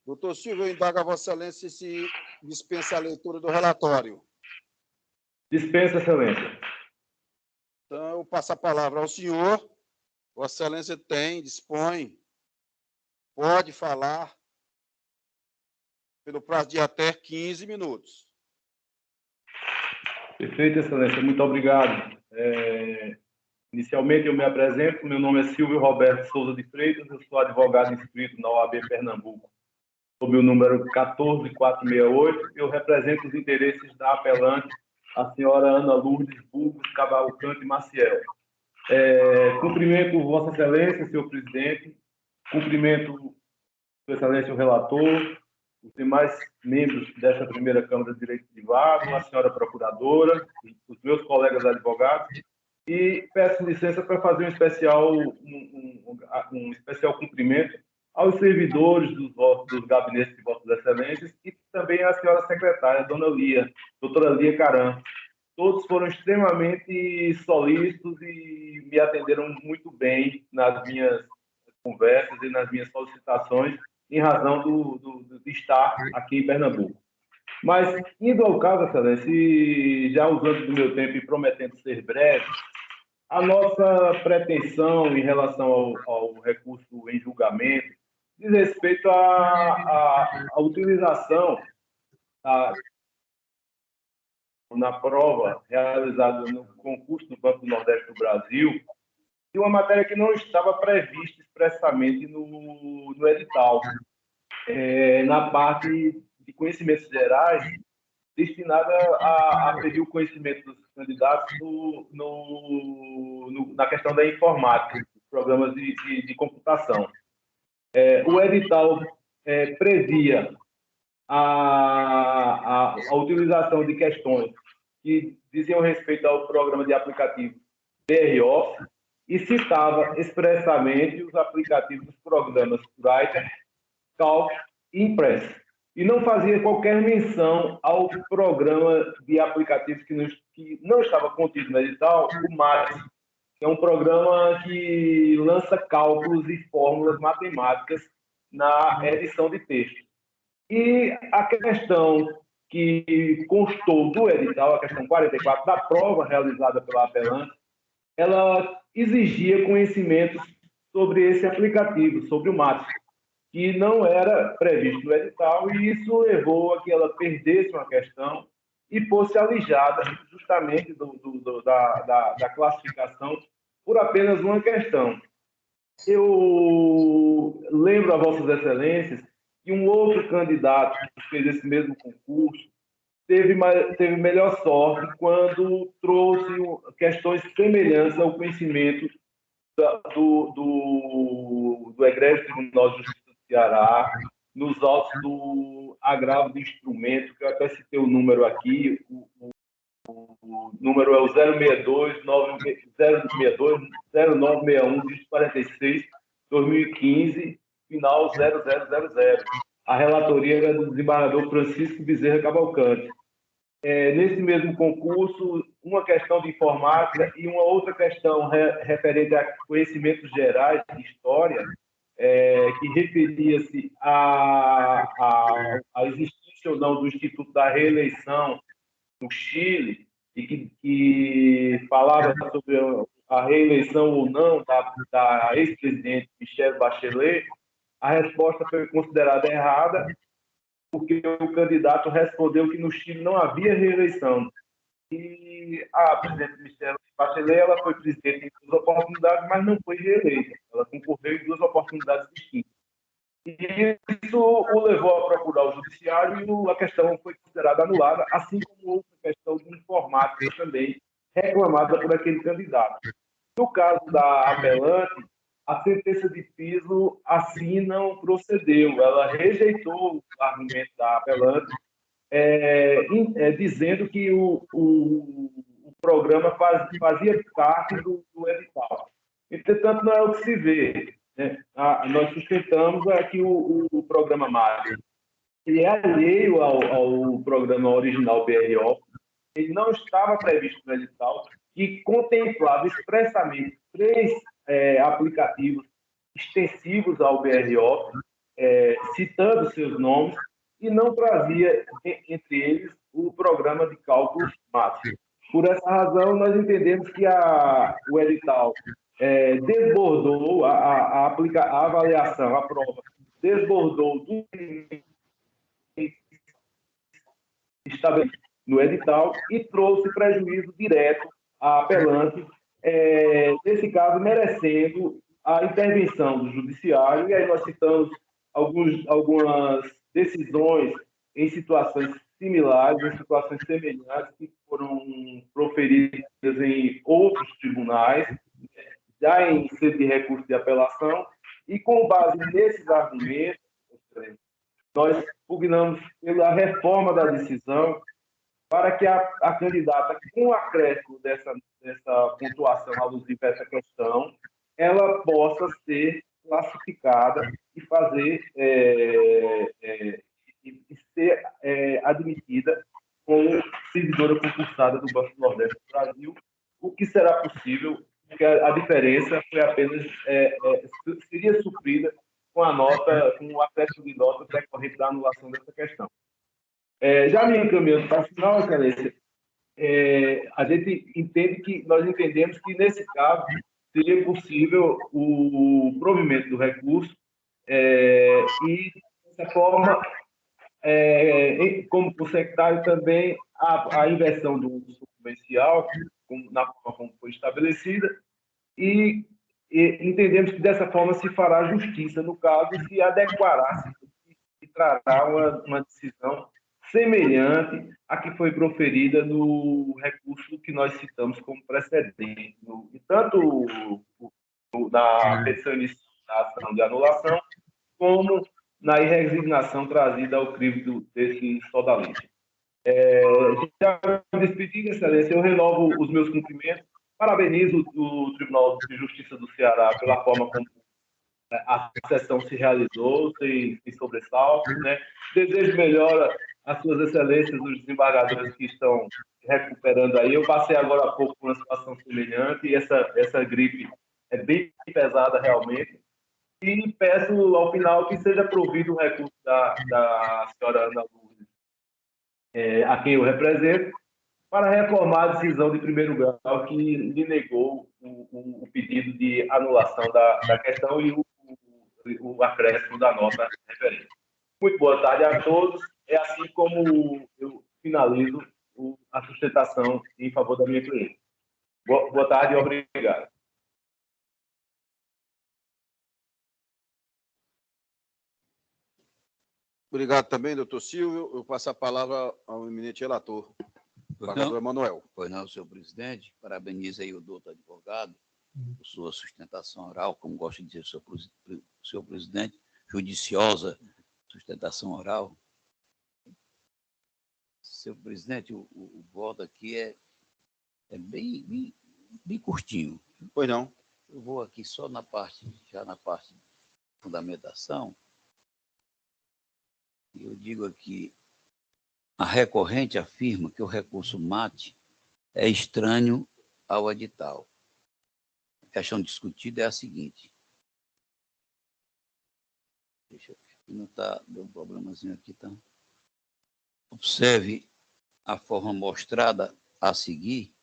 Doutor Silvio, eu indago a Vossa Excelência se dispensa a leitura do relatório. Dispensa, Excelência. Então, eu passo a palavra ao senhor. Vossa Excelência dispõe, pode falar pelo prazo de até 15 minutos. Perfeito, Excelência. Muito obrigado. Inicialmente, eu me apresento. Meu nome é Silvio Roberto Souza de Freitas. Eu sou advogado inscrito na OAB Pernambuco. Sob o número 14468, eu represento os interesses da apelante, a senhora Ana Lourdes Burgos Cavalcante Maciel. Cumprimento Vossa Excelência, senhor presidente, cumprimento Sua Excelência o relator, os demais membros desta primeira Câmara de Direito Privado, a senhora procuradora, os meus colegas advogados, e peço licença para fazer um especial cumprimento aos servidores dos gabinetes de Vossas Excelências e também à senhora secretária, doutora Lia Caram. Todos foram extremamente solícitos e me atenderam muito bem nas minhas conversas e nas minhas solicitações, em razão de estar aqui em Pernambuco. Mas, indo ao caso, Excelência, e já usando do meu tempo e prometendo ser breve, a nossa pretensão em relação ao recurso em julgamento diz respeito à utilização na prova realizada no concurso do Banco do Nordeste do Brasil, de uma matéria que não estava prevista expressamente no edital, na parte de conhecimentos gerais, destinada a pedir o conhecimento dos candidatos na questão da informática, dos programas de computação. O edital previa a utilização de questões que diziam respeito ao programa de aplicativo BR-Office e citava expressamente os aplicativos dos programas Writer, Calc e Impress. E não fazia qualquer menção ao programa de aplicativos que não estava contido no edital, o MATS, que é um programa que lança cálculos e fórmulas matemáticas na edição de texto. E a questão que constou do edital, a questão 44 da prova realizada pela apelante, ela exigia conhecimentos sobre esse aplicativo, sobre o MATS, que não era previsto no edital, e isso levou a que ela perdesse uma questão e fosse alijada justamente da classificação por apenas uma questão. Eu lembro a Vossas Excelências que um outro candidato que fez esse mesmo concurso teve melhor sorte quando trouxe questões semelhantes ao conhecimento do Egrégio Tribunal de Justiça do Ceará, nos autos do agravo de instrumento, que eu até citei o número aqui, o número é o 062-0961-46, 2015, final 0000. A relatoria era do desembargador Francisco Bezerra Cavalcante. nesse mesmo concurso, uma questão de informática e uma outra questão referente a conhecimentos gerais de história, que referia-se à existência ou não do Instituto da Reeleição no Chile, e que falava sobre a reeleição ou não da ex-presidente Michelle Bachelet. A resposta foi considerada errada, porque o candidato respondeu que no Chile não havia reeleição. E a presidente Michelle Bachelet, ela foi presidente em 2 oportunidades, mas não foi reeleita. Ela concorreu em 2 oportunidades distintas. E isso o levou a procurar o judiciário e a questão foi considerada anulada, assim como outra questão de informática também reclamada por aquele candidato. No caso da apelante, a sentença de piso assim não procedeu. Ela rejeitou o argumento da apelante, dizendo que o programa fazia parte do edital. Entretanto, não é o que se vê. Né? Nós sustentamos que o programa MAD ele é alheio ao programa original BRO, ele não estava previsto no edital, que contemplava expressamente 3 aplicativos extensivos ao BRO, citando seus nomes, e não trazia, entre eles, o programa de cálculos máximos. Por essa razão, nós entendemos que o edital desbordou a avaliação, a prova, desbordou do estabelecido no edital e trouxe prejuízo direto à apelante, nesse caso, merecendo a intervenção do judiciário. E aí nós citamos algumas decisões em situações similares, em situações semelhantes, que foram proferidas em outros tribunais, já em sede de recurso de apelação, e com base nesses argumentos, nós pugnamos pela reforma da decisão para que a candidata, com o acréscimo dessa pontuação alusiva a essa questão, ela possa ser classificada e fazer e ser admitida como servidora concursada do Banco do Nordeste do Brasil, o que será possível, porque a diferença foi apenas seria suprida com o acréscimo de nota decorrente da anulação dessa questão. Já me encaminhando para o final, Excelência, nós entendemos que, nesse caso, seria possível o provimento do recurso e, dessa forma, como o secretário também, a inversão do uso comercial, na forma como foi estabelecida, e entendemos que, dessa forma, se fará justiça no caso e se adequará, e trará uma decisão semelhante à que foi proferida no recurso que nós citamos como precedente, tanto na petição inicial da ação de anulação, como na irresignação trazida ao crivo desse sodalista. Já me despedi, Excelência, eu renovo os meus cumprimentos, parabenizo o Tribunal de Justiça do Ceará pela forma como a sessão se realizou, sem sobressaltos, né? Desejo melhora às suas excelências, os desembargadores que estão recuperando aí. Eu passei agora há pouco por uma situação semelhante e essa gripe é bem pesada realmente. E peço ao final que seja provido o recurso da senhora Ana Lourdes, a quem eu represento, para reformar a decisão de primeiro grau que lhe negou o pedido de anulação da questão e o acréscimo da nota referente. Muito boa tarde a todos. É assim como eu finalizo a sustentação em favor da minha cliente. Boa tarde e obrigado. Obrigado também, doutor Silvio. Eu passo a palavra ao eminente relator, embargador Emanuel. Pois não, senhor presidente. Parabenizo aí o doutor advogado por sua sustentação oral, como gosta de dizer o senhor presidente, judiciosa sustentação oral. Senhor presidente, o voto aqui é bem curtinho. Pois não. Eu vou aqui só na parte de fundamentação. E eu digo aqui a recorrente afirma que o recurso mate é estranho ao edital. A questão discutida é a seguinte. Deixa eu ver, não está, deu um problemazinho aqui, tá? Observe a forma mostrada a seguir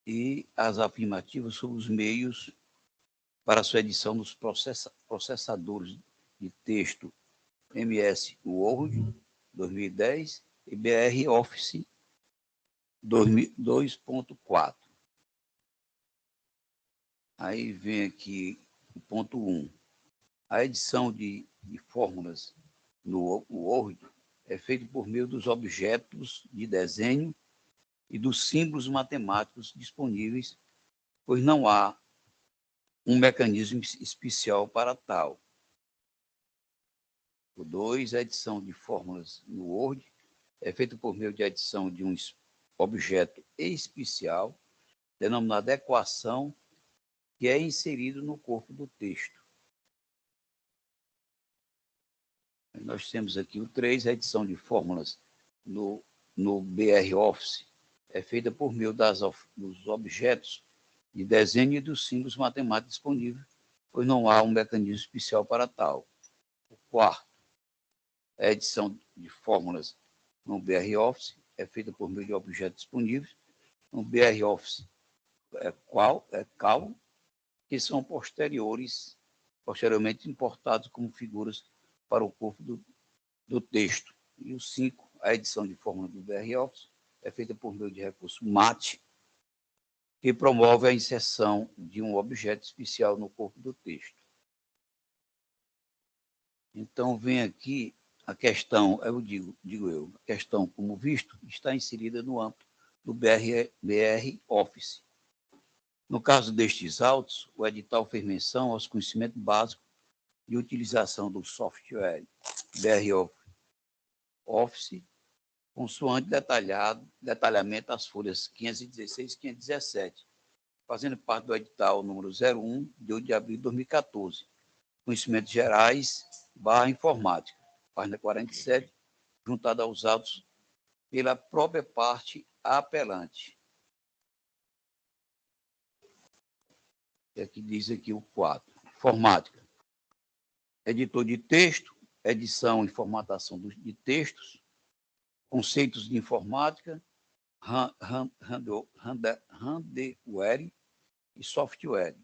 e as afirmativas sobre os meios para sua edição nos processadores de texto MS Word 2010 e BR Office 2.4. Aí vem aqui o ponto 1. A edição de fórmulas no Word é feita por meio dos objetos de desenho e dos símbolos matemáticos disponíveis, pois não há um mecanismo especial para tal. O 2, a edição de fórmulas no Word é feita por meio de adição de um objeto especial, denominado equação, que é inserido no corpo do texto. Nós temos aqui o 3, a edição de fórmulas no BR Office é feita por meio dos objetos de desenho e dos símbolos matemáticos disponíveis, pois não há um mecanismo especial para tal. O 4, a edição de fórmulas no BR Office é feita por meio de objetos disponíveis no BR Office Cal, que são posteriormente importados como figuras para o corpo do texto. E o 5, a edição de fórmula do BR Office é feita por meio de recurso MAT, que promove a inserção de um objeto especial no corpo do texto. Então, vem aqui a questão, a questão, como visto, está inserida no âmbito do BR Office. No caso destes autos, o edital fez menção aos conhecimentos básicos de utilização do software BR Office, consoante detalhamento das folhas 516 e 517, fazendo parte do edital número 01, de 8 de abril de 2014, Conhecimentos Gerais, /Informática, página 47, juntado aos autos pela própria parte apelante. Aqui diz aqui o 4. Informática. Editor de texto, edição e formatação de textos, conceitos de informática, hardware e software,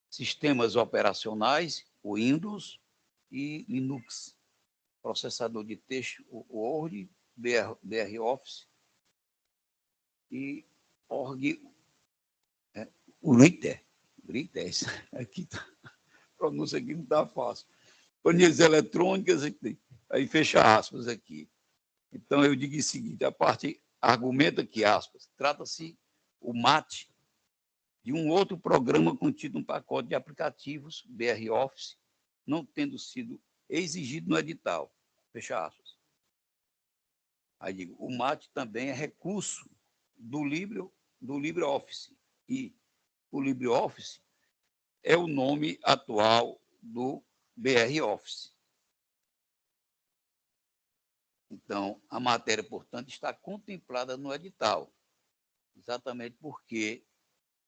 sistemas operacionais, Windows e Linux, processador de texto, Word, BR Office e Writer. Aqui a pronúncia aqui não está fácil. Planilhas eletrônicas, aí fecha aspas aqui. Então, eu digo o seguinte, a parte argumenta que, aspas, trata-se o MAT de um outro programa contido no pacote de aplicativos BR Office, não tendo sido exigido no edital, fecha aspas. Aí digo, o MAT também é recurso do LibreOffice, e o LibreOffice é o nome atual do BR Office. Então, a matéria, portanto, está contemplada no edital, exatamente porque,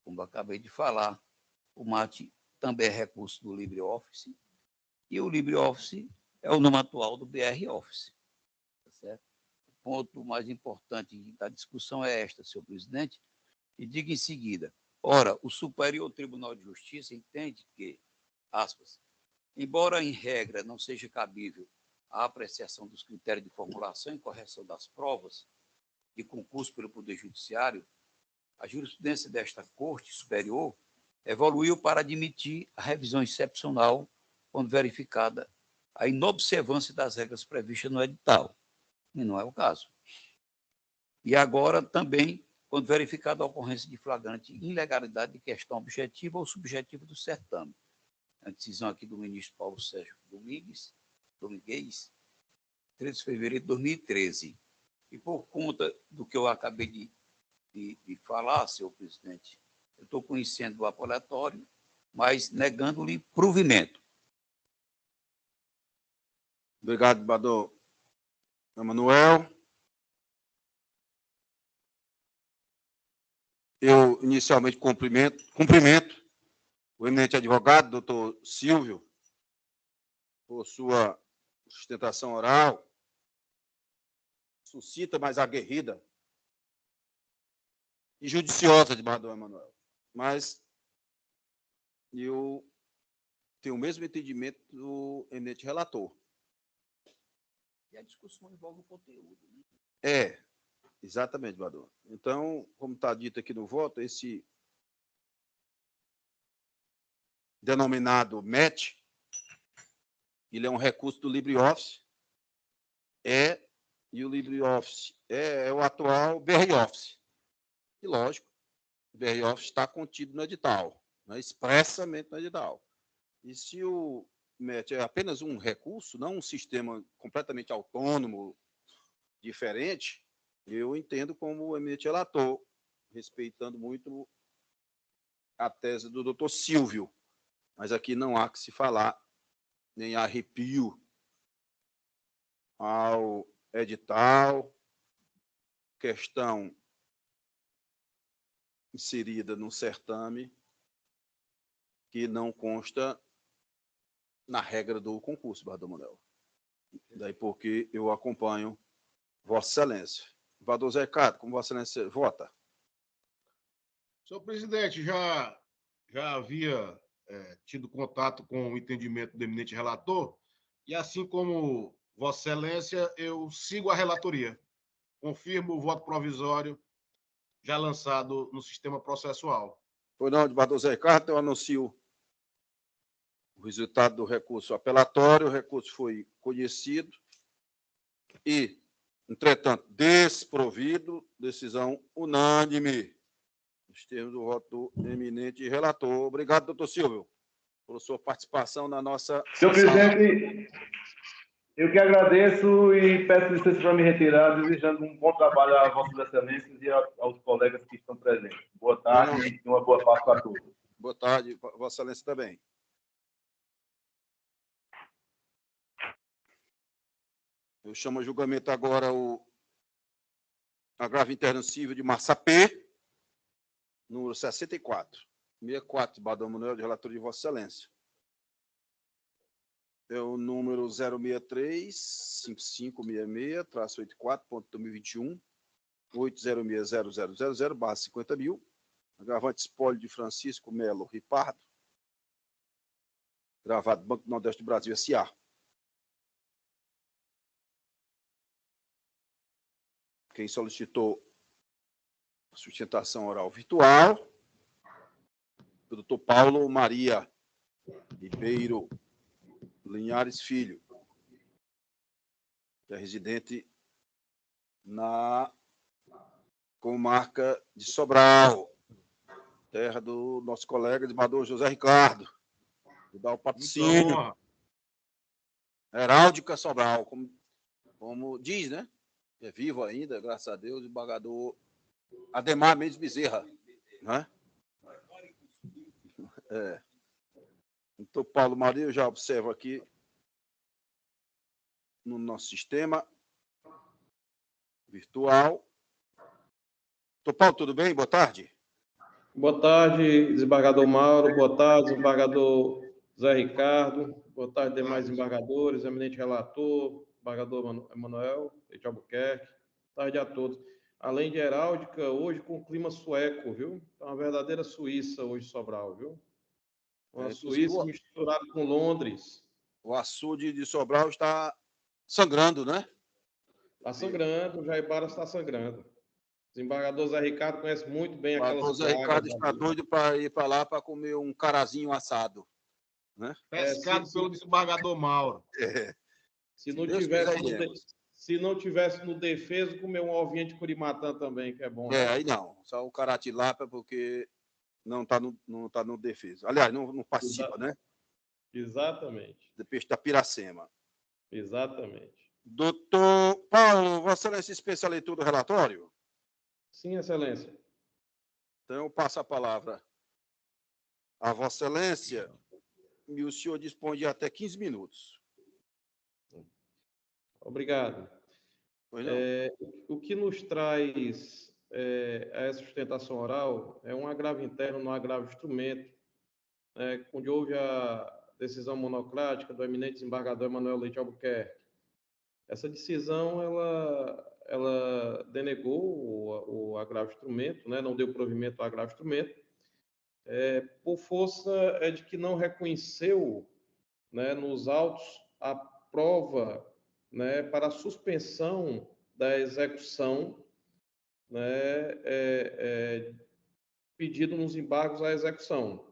como eu acabei de falar, o MAT também é recurso do LibreOffice e o LibreOffice é o nome atual do BR Office. Tá certo? O ponto mais importante da discussão é esta, senhor presidente, e diga em seguida, ora, o Superior Tribunal de Justiça entende que, aspas, embora em regra não seja cabível a apreciação dos critérios de formulação e correção das provas de concurso pelo Poder Judiciário, a jurisprudência desta Corte Superior evoluiu para admitir a revisão excepcional quando verificada a inobservância das regras previstas no edital, e não é o caso. E agora também quando verificada a ocorrência de flagrante ilegalidade de questão objetiva ou subjetiva do certame. A decisão aqui do ministro Paulo Sérgio Domingues, 13 de fevereiro de 2013. E por conta do que eu acabei de falar, senhor presidente, eu estou conhecendo o apelatório, mas negando-lhe provimento. Obrigado, desembargador Emanuel. Eu, inicialmente, cumprimento o eminente advogado, doutor Silvio, por sua sustentação oral, suscita, mas aguerrida e judiciosa de Badão Emanuel. Mas eu tenho o mesmo entendimento do eminente relator. E a discussão envolve o conteúdo. Né? É, exatamente, Badão. Então, como está dito aqui no voto, esse denominado MET, ele é um recurso do LibreOffice, e o LibreOffice é o atual BR-Office. E, lógico, o BR-Office está contido no edital, né, expressamente no edital. E se o MET é apenas um recurso, não um sistema completamente autônomo, diferente, eu entendo como o eminente relator, respeitando muito a tese do doutor Silvio, mas aqui não há que se falar nem arrepio ao edital, questão inserida no certame que não consta na regra do concurso, Badão Manuel. Daí porque eu acompanho Vossa Excelência. Vador Zé Ricardo, como Vossa Excelência vota? Senhor presidente, já havia tido contato com o entendimento do eminente relator, e assim como Vossa Excelência, eu sigo a relatoria. Confirmo o voto provisório já lançado no sistema processual. Por não, de Vador Zé Ricardo, eu anuncio o resultado do recurso apelatório. O recurso foi conhecido e, entretanto, desprovido, decisão unânime, nos termos do voto do eminente relator. Obrigado, doutor Silvio, por sua participação na nossa Senhor presidente, eu que agradeço e peço licença para me retirar, desejando um bom trabalho a Vossas Excelências e aos colegas que estão presentes. Boa tarde e uma boa Páscoa a todos. Boa tarde, Vossa Excelência também. Eu chamo a julgamento agora o agravo interno civil de Massapê, número 64. 64, Badão Manuel, de relator de Vossa Excelência. É o número 063-5566-84.2021, 8060000/50.000, agravante espólio de Francisco Melo Ripardo, gravado Banco do Nordeste do Brasil, S.A. Quem solicitou a sustentação oral virtual, o doutor Paulo Maria Ribeiro Linhares Filho, que é residente na comarca de Sobral, terra do nosso colega desembargador José Ricardo, vou dar o patrocínio. Heráldica Sobral, como diz, né? É vivo ainda, graças a Deus, o desembargador Ademar Mendes Bezerra, né? Então, Paulo Maria, eu já observo aqui no nosso sistema virtual. Doutor Paulo, tudo bem? Boa tarde. Boa tarde, desembargador Mauro. Boa tarde, desembargador Zé Ricardo. Boa tarde, demais desembargadores, eminente relator, desembargador Emanuel de Albuquerque. Boa tarde a todos. Além de heráldica, hoje com clima sueco, viu? É uma verdadeira Suíça hoje, Sobral, viu? Uma Suíça misturada com Londres. O açude de Sobral está sangrando, né? Está sangrando, o Jaibara está sangrando. O desembargador Zé Ricardo conhece muito bem aquelas pragas. O Zé Ricardo está doido para ir para lá para comer um carazinho assado. Né? Pescado pelo desembargador Mauro. Se não tivesse no defeso, comer um ovinho de curimatã também, que é bom. Aí não. Só o caratilápia, porque não está no defeso. Aliás, não participa, né? Exatamente. Do peixe da Piracema. Exatamente. Doutor Paulo, Vossa Excelência dispensa a leitura do relatório? Sim, Excelência. Então, eu passo a palavra a Vossa Excelência e o senhor dispõe de até 15 minutos. Obrigado. Pois não. O que nos traz a essa sustentação oral é um agravo interno no agravo instrumento, onde houve a decisão monocrática do eminente desembargador Emanuel Leite Albuquerque. Essa decisão, ela denegou o agravo instrumento, né, não deu provimento ao agravo instrumento, por força de que não reconheceu, né, nos autos a prova, né, para a suspensão da execução, né, pedido nos embargos à execução.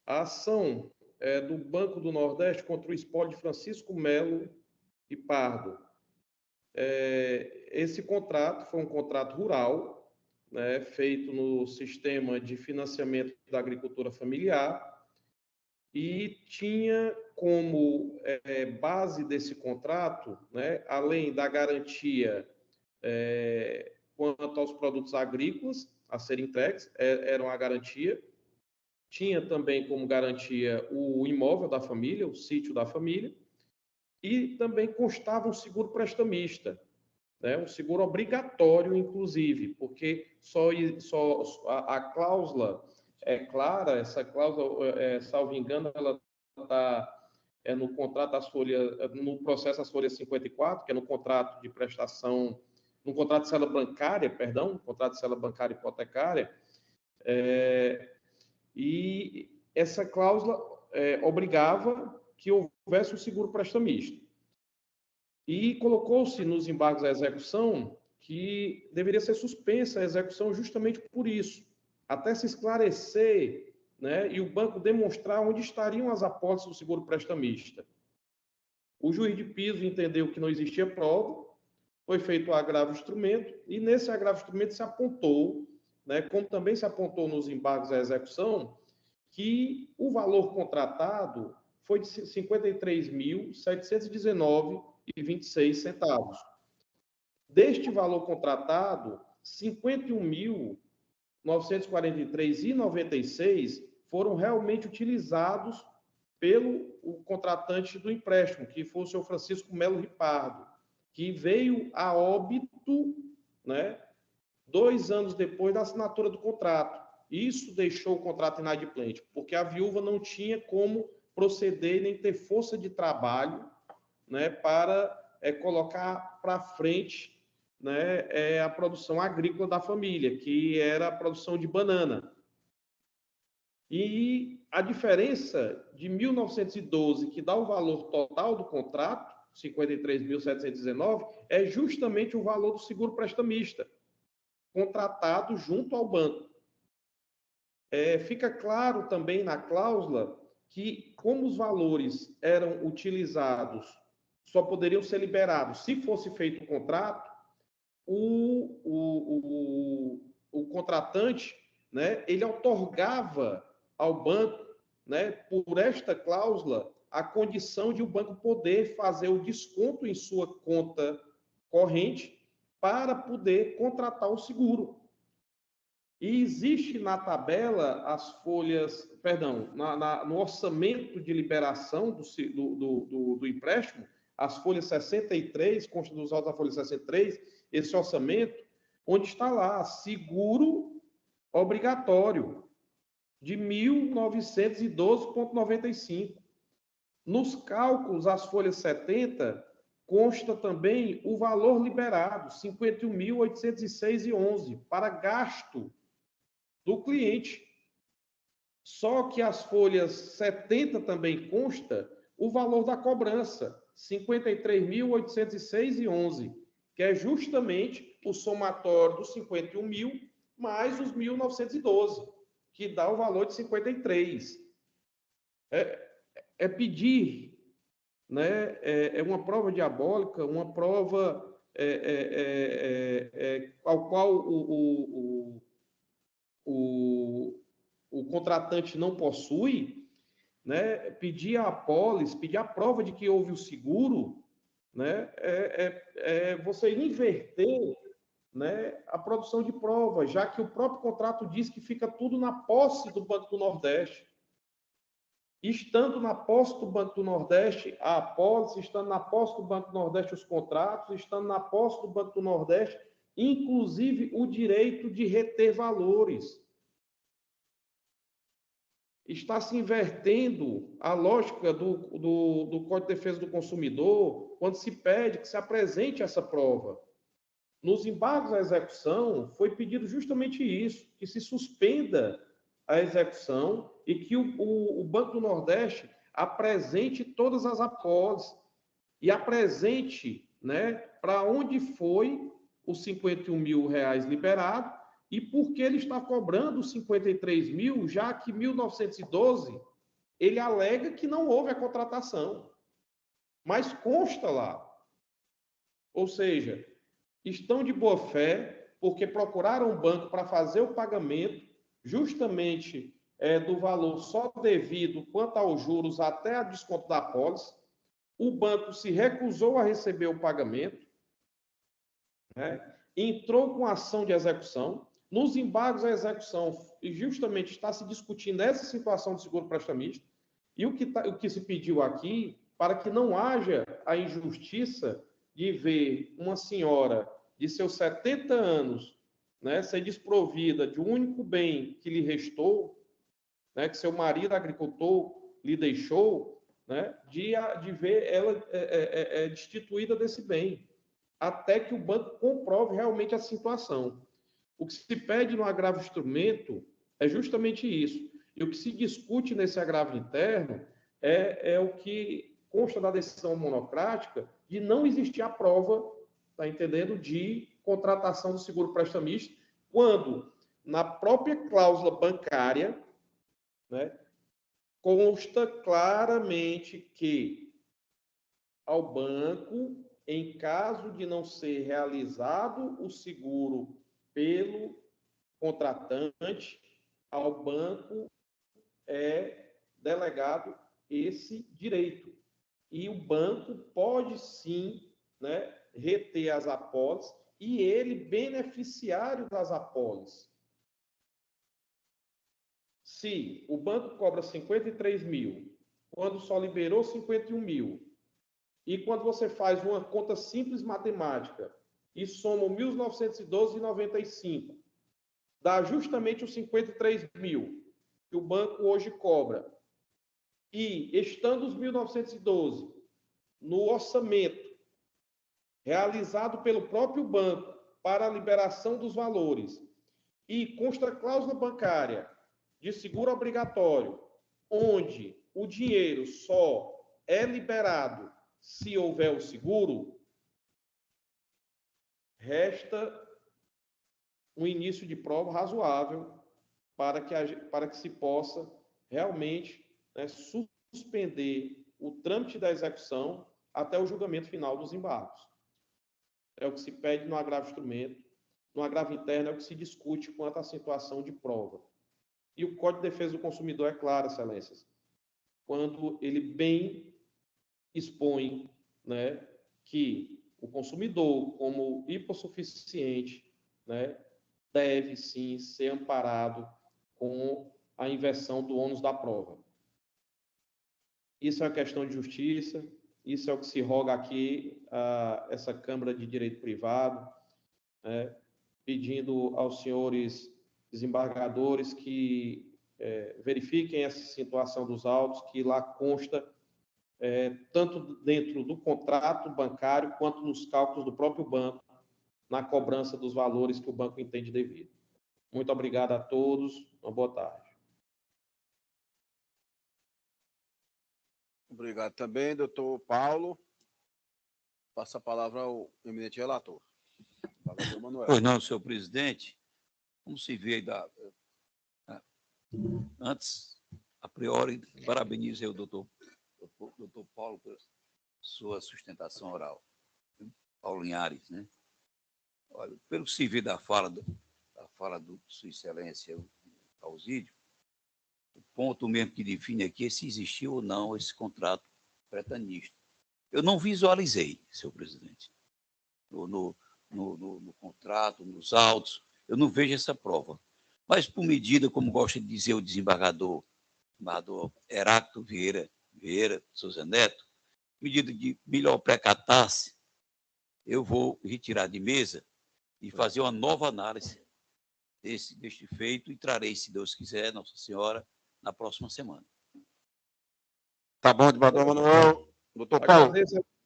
A ação do Banco do Nordeste contra o espólio de Francisco Melo e Pardo. Esse contrato foi um contrato rural, né, feito no sistema de financiamento da agricultura familiar, e tinha como base desse contrato, né, além da garantia quanto aos produtos agrícolas a serem entregues, era uma garantia, tinha também como garantia o imóvel da família, o sítio da família, e também constava um seguro prestamista, né, um seguro obrigatório, inclusive, porque a cláusula é clara, essa cláusula, salvo engano, ela está no contrato das folhas, no processo das folhas 54, que é no contrato de prestação, no contrato de cela bancária, perdão, contrato de cela bancária hipotecária, e essa cláusula obrigava que houvesse um seguro prestamista. E colocou-se nos embargos à execução que deveria ser suspensa a execução justamente por isso, até se esclarecer, né, e o banco demonstrar onde estariam as apólices do seguro prestamista. O juiz de piso entendeu que não existia prova, foi feito o agravo instrumento, e nesse agravo instrumento se apontou, né, como também se apontou nos embargos à execução, que o valor contratado foi de R$ 53.719,26. Deste valor contratado, R$ 51.943,96 foram realmente utilizados pelo contratante do empréstimo, que foi o senhor Francisco Melo Ripardo, que veio a óbito, né, 2 anos depois da assinatura do contrato. Isso deixou o contrato inadimplente, porque a viúva não tinha como proceder nem ter força de trabalho, né, para colocar para frente, né, a produção agrícola da família, que era a produção de banana. E a diferença de 1912, que dá o valor total do contrato, 53.719, é justamente o valor do seguro prestamista, contratado junto ao banco. Fica claro também na cláusula que, como os valores eram utilizados, só poderiam ser liberados se fosse feito o contrato, o contratante, né, ele outorgava ao banco, né, por esta cláusula, a condição de o banco poder fazer o desconto em sua conta corrente para poder contratar o seguro. E existe na tabela as folhas, perdão, no orçamento de liberação do empréstimo, as folhas 63, consta dos autos da folha 63, esse orçamento, onde está lá, seguro obrigatório, de 1.912,95. Nos cálculos, as folhas 70, consta também o valor liberado, 51.806,11, para gasto do cliente. Só que as folhas 70 também consta o valor da cobrança, 53.806,11, que é justamente o somatório dos 51.000 mais os 1.912, que dá o valor de 53. Pedir, né, uma prova diabólica, uma prova ao qual o contratante não possui, né, pedir a apólice, pedir a prova de que houve o seguro, né, você inverter, né, a produção de prova, já que o próprio contrato diz que fica tudo na posse do Banco do Nordeste. estando na posse do Banco do Nordeste a apólice, estando na posse do Banco do Nordeste os contratos, estando na posse do Banco do Nordeste, inclusive o direito de reter valores. Está se invertendo a lógica do Código de Defesa do Consumidor quando se pede que se apresente essa prova. Nos embargos à execução, foi pedido justamente isso, que se suspenda a execução e que o Banco do Nordeste apresente todas as apólices e apresente, né, para onde foi os 51 mil reais liberados e por que ele está cobrando os 53 mil, já que 1912 ele alega que não houve a contratação. Mas consta lá. Ou seja, estão de boa fé porque procuraram o banco para fazer o pagamento justamente do valor só devido quanto aos juros até a desconto da apólice. O banco se recusou a receber o pagamento, né? Entrou com ação de execução. Nos embargos à execução, justamente está se discutindo essa situação do seguro prestamista, e o que se pediu aqui, para que não haja a injustiça de ver uma senhora de seus 70 anos, né, ser desprovida de um único bem que lhe restou, né, que seu marido agricultor lhe deixou, né, de ver ela destituída desse bem, até que o banco comprove realmente a situação. O que se pede no agravo instrumento é justamente isso. E o que se discute nesse agravo interno é o que consta da decisão monocrática de não existir a prova, tá entendendo, de contratação do seguro prestamista, quando na própria cláusula bancária, né, consta claramente que ao banco, em caso de não ser realizado o seguro pelo contratante, ao banco é delegado esse direito. E o banco pode sim, né, reter as apólices e ele beneficiário das apólices. Se o banco cobra 53 mil, quando só liberou 51 mil, e quando você faz uma conta simples matemática e soma 1.912,95, dá justamente os 53 mil que o banco hoje cobra. E, estando os 1.912 no orçamento realizado pelo próprio banco para a liberação dos valores, e consta a cláusula bancária de seguro obrigatório, onde o dinheiro só é liberado se houver o seguro, resta um início de prova razoável para que se possa realmente, né, suspender o trâmite da execução até o julgamento final dos embargos. É o que se pede no agravo instrumento. No agravo interno é o que se discute quanto à situação de prova. E o Código de Defesa do Consumidor é claro, excelências, quando ele bem expõe, né, que o consumidor, como hipossuficiente, né, deve sim ser amparado com a inversão do ônus da prova. Isso é uma questão de justiça, isso é o que se roga aqui a essa Câmara de Direito Privado, né, pedindo aos senhores desembargadores que verifiquem essa situação dos autos, que lá consta tanto dentro do contrato bancário quanto nos cálculos do próprio banco, na cobrança dos valores que o banco entende devido. Muito obrigado a todos, uma boa tarde. Obrigado também, doutor Paulo. Passa a palavra ao eminente relator. Manuel. Pois não, senhor presidente. Como se vê, antes, a priori, parabenizo o doutor Paulo por sua sustentação oral. Paulo Linhares, né? Olha, pelo que se vê da fala do Sua Excelência Alzídio, o ponto mesmo que define aqui é se existiu ou não esse contrato pretanista. Eu não visualizei, senhor presidente, no contrato, nos autos, eu não vejo essa prova. Mas, por medida, como gosta de dizer o desembargador desembargador Heráclito Vieira Souza Neto, pedido de melhor precatar-se, eu vou retirar de mesa e fazer uma nova análise deste feito e trarei, se Deus quiser, Nossa Senhora, na próxima semana. Tá bom, desembargador Manuel. Doutor Paulo.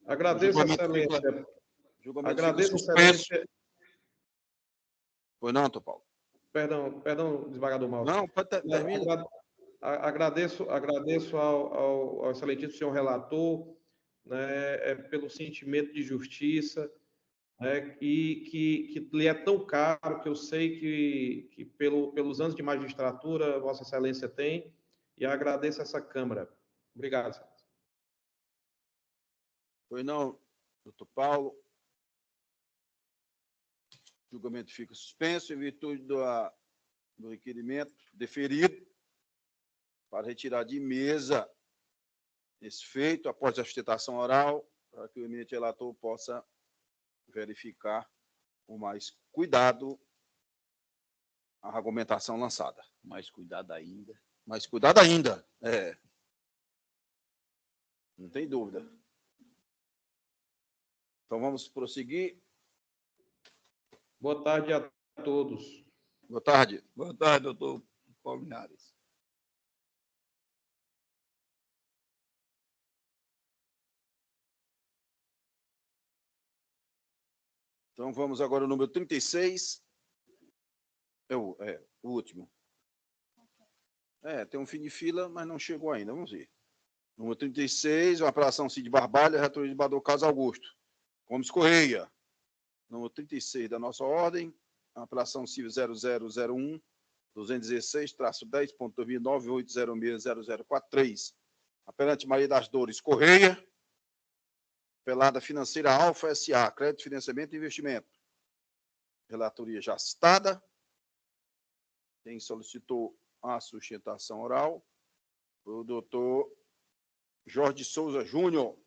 Agradeço, excelência. Julgamento Agradeço, fica suspenso. excelência. Pois não, doutor Paulo? Perdão, desembargador Mauro. Não, termina. Agradeço ao excelentíssimo senhor relator, né, pelo sentimento de justiça, né, que lhe é tão caro, que eu sei que pelos anos de magistratura Vossa Excelência tem, e agradeço essa Câmara. Obrigado, senhor. Pois não, doutor Paulo. O julgamento fica suspenso em virtude do requerimento deferido para retirar de mesa esse feito após a sustentação oral, para que o eminente relator possa verificar com mais cuidado a argumentação lançada. Mais cuidado ainda. Mais cuidado ainda, Não tem dúvida. Então, vamos prosseguir. Boa tarde a todos. Boa tarde. Boa tarde, doutor Paulo Linares. Então, vamos agora ao número 36. O último. Tem um fim de fila, mas não chegou ainda. Vamos ver. Número 36, uma apelação Cid Barbalho, relatoria de desembargador Carlos Augusto Gomes Correia. Número 36 da nossa ordem, a apelação civil 0001 216-10.2009-806-0043. Apelante Maria das Dores Correia. Apelada financeira Alfa S.A., crédito, financiamento e investimento. Relatoria já citada. Quem solicitou a sustentação oral foi o doutor Jorge Souza Júnior,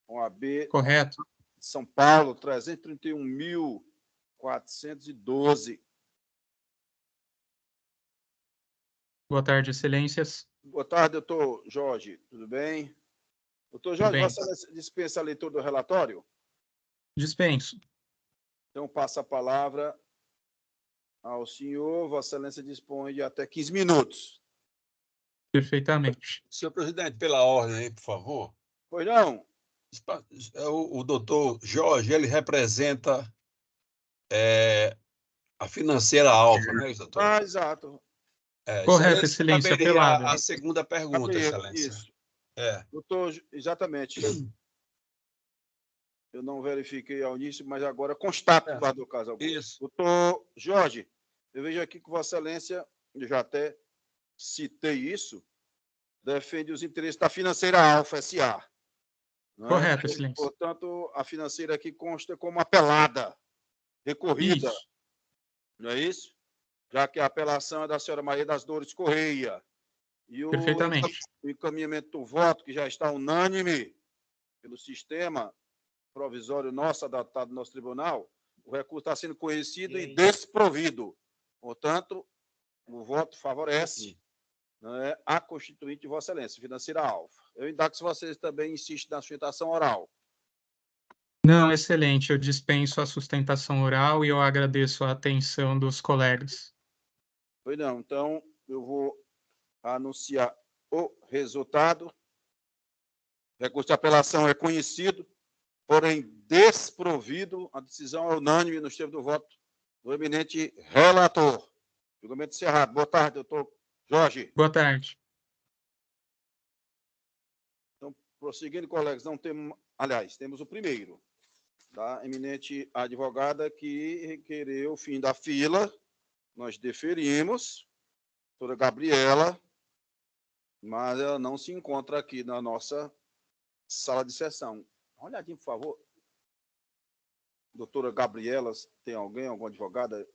OAB. Correto. São Paulo, 331.412. Boa tarde, excelências. Boa tarde, doutor Jorge. Tudo bem? Doutor Jorge, Tudo bem. você dispensa a leitura do relatório? Dispenso. Então, passa a palavra ao senhor. Vossa Excelência dispõe de até 15 minutos. Perfeitamente. Senhor presidente, pela ordem aí, por favor. Pois não? O doutor Jorge, ele representa a financeira Alfa, não é isso, doutor? Exato. Correto, excelência, apelado. A segunda pergunta, excelência. Isso. Doutor, exatamente. Eu não verifiquei ao início, mas agora constato do caso Augusto. Isso. Doutor Jorge, eu vejo aqui que Vossa Excelência, eu já até citei isso, defende os interesses da financeira Alfa S.A. Correto, excelência. Portanto, a financeira aqui consta como apelada, recorrida. Isso. Não é isso? Já que a apelação é da senhora Maria das Dores Correia. E o Perfeitamente. encaminhamento do voto, que já está unânime pelo sistema provisório nosso, adaptado no nosso tribunal, o recurso está sendo conhecido e desprovido. Portanto, o voto favorece a constituinte de Vossa Excelência, financeira Alfa. Eu indago se vocês também insistem na sustentação oral. Não, excelente. Eu dispenso a sustentação oral e eu agradeço a atenção dos colegas. Pois não. Então, eu vou anunciar o resultado. O recurso de apelação é conhecido, porém desprovido. A decisão é unânime nos termos do voto do eminente relator. Julgamento encerrado. Boa tarde, doutor Jorge. Boa tarde. Então, prosseguindo, colegas, não temos... Aliás, temos o primeiro, da eminente advogada que requereu o fim da fila. Nós deferimos, doutora Gabriela, mas ela não se encontra aqui na nossa sala de sessão. Uma olhadinha, por favor. Doutora Gabriela, tem alguém, alguma advogada?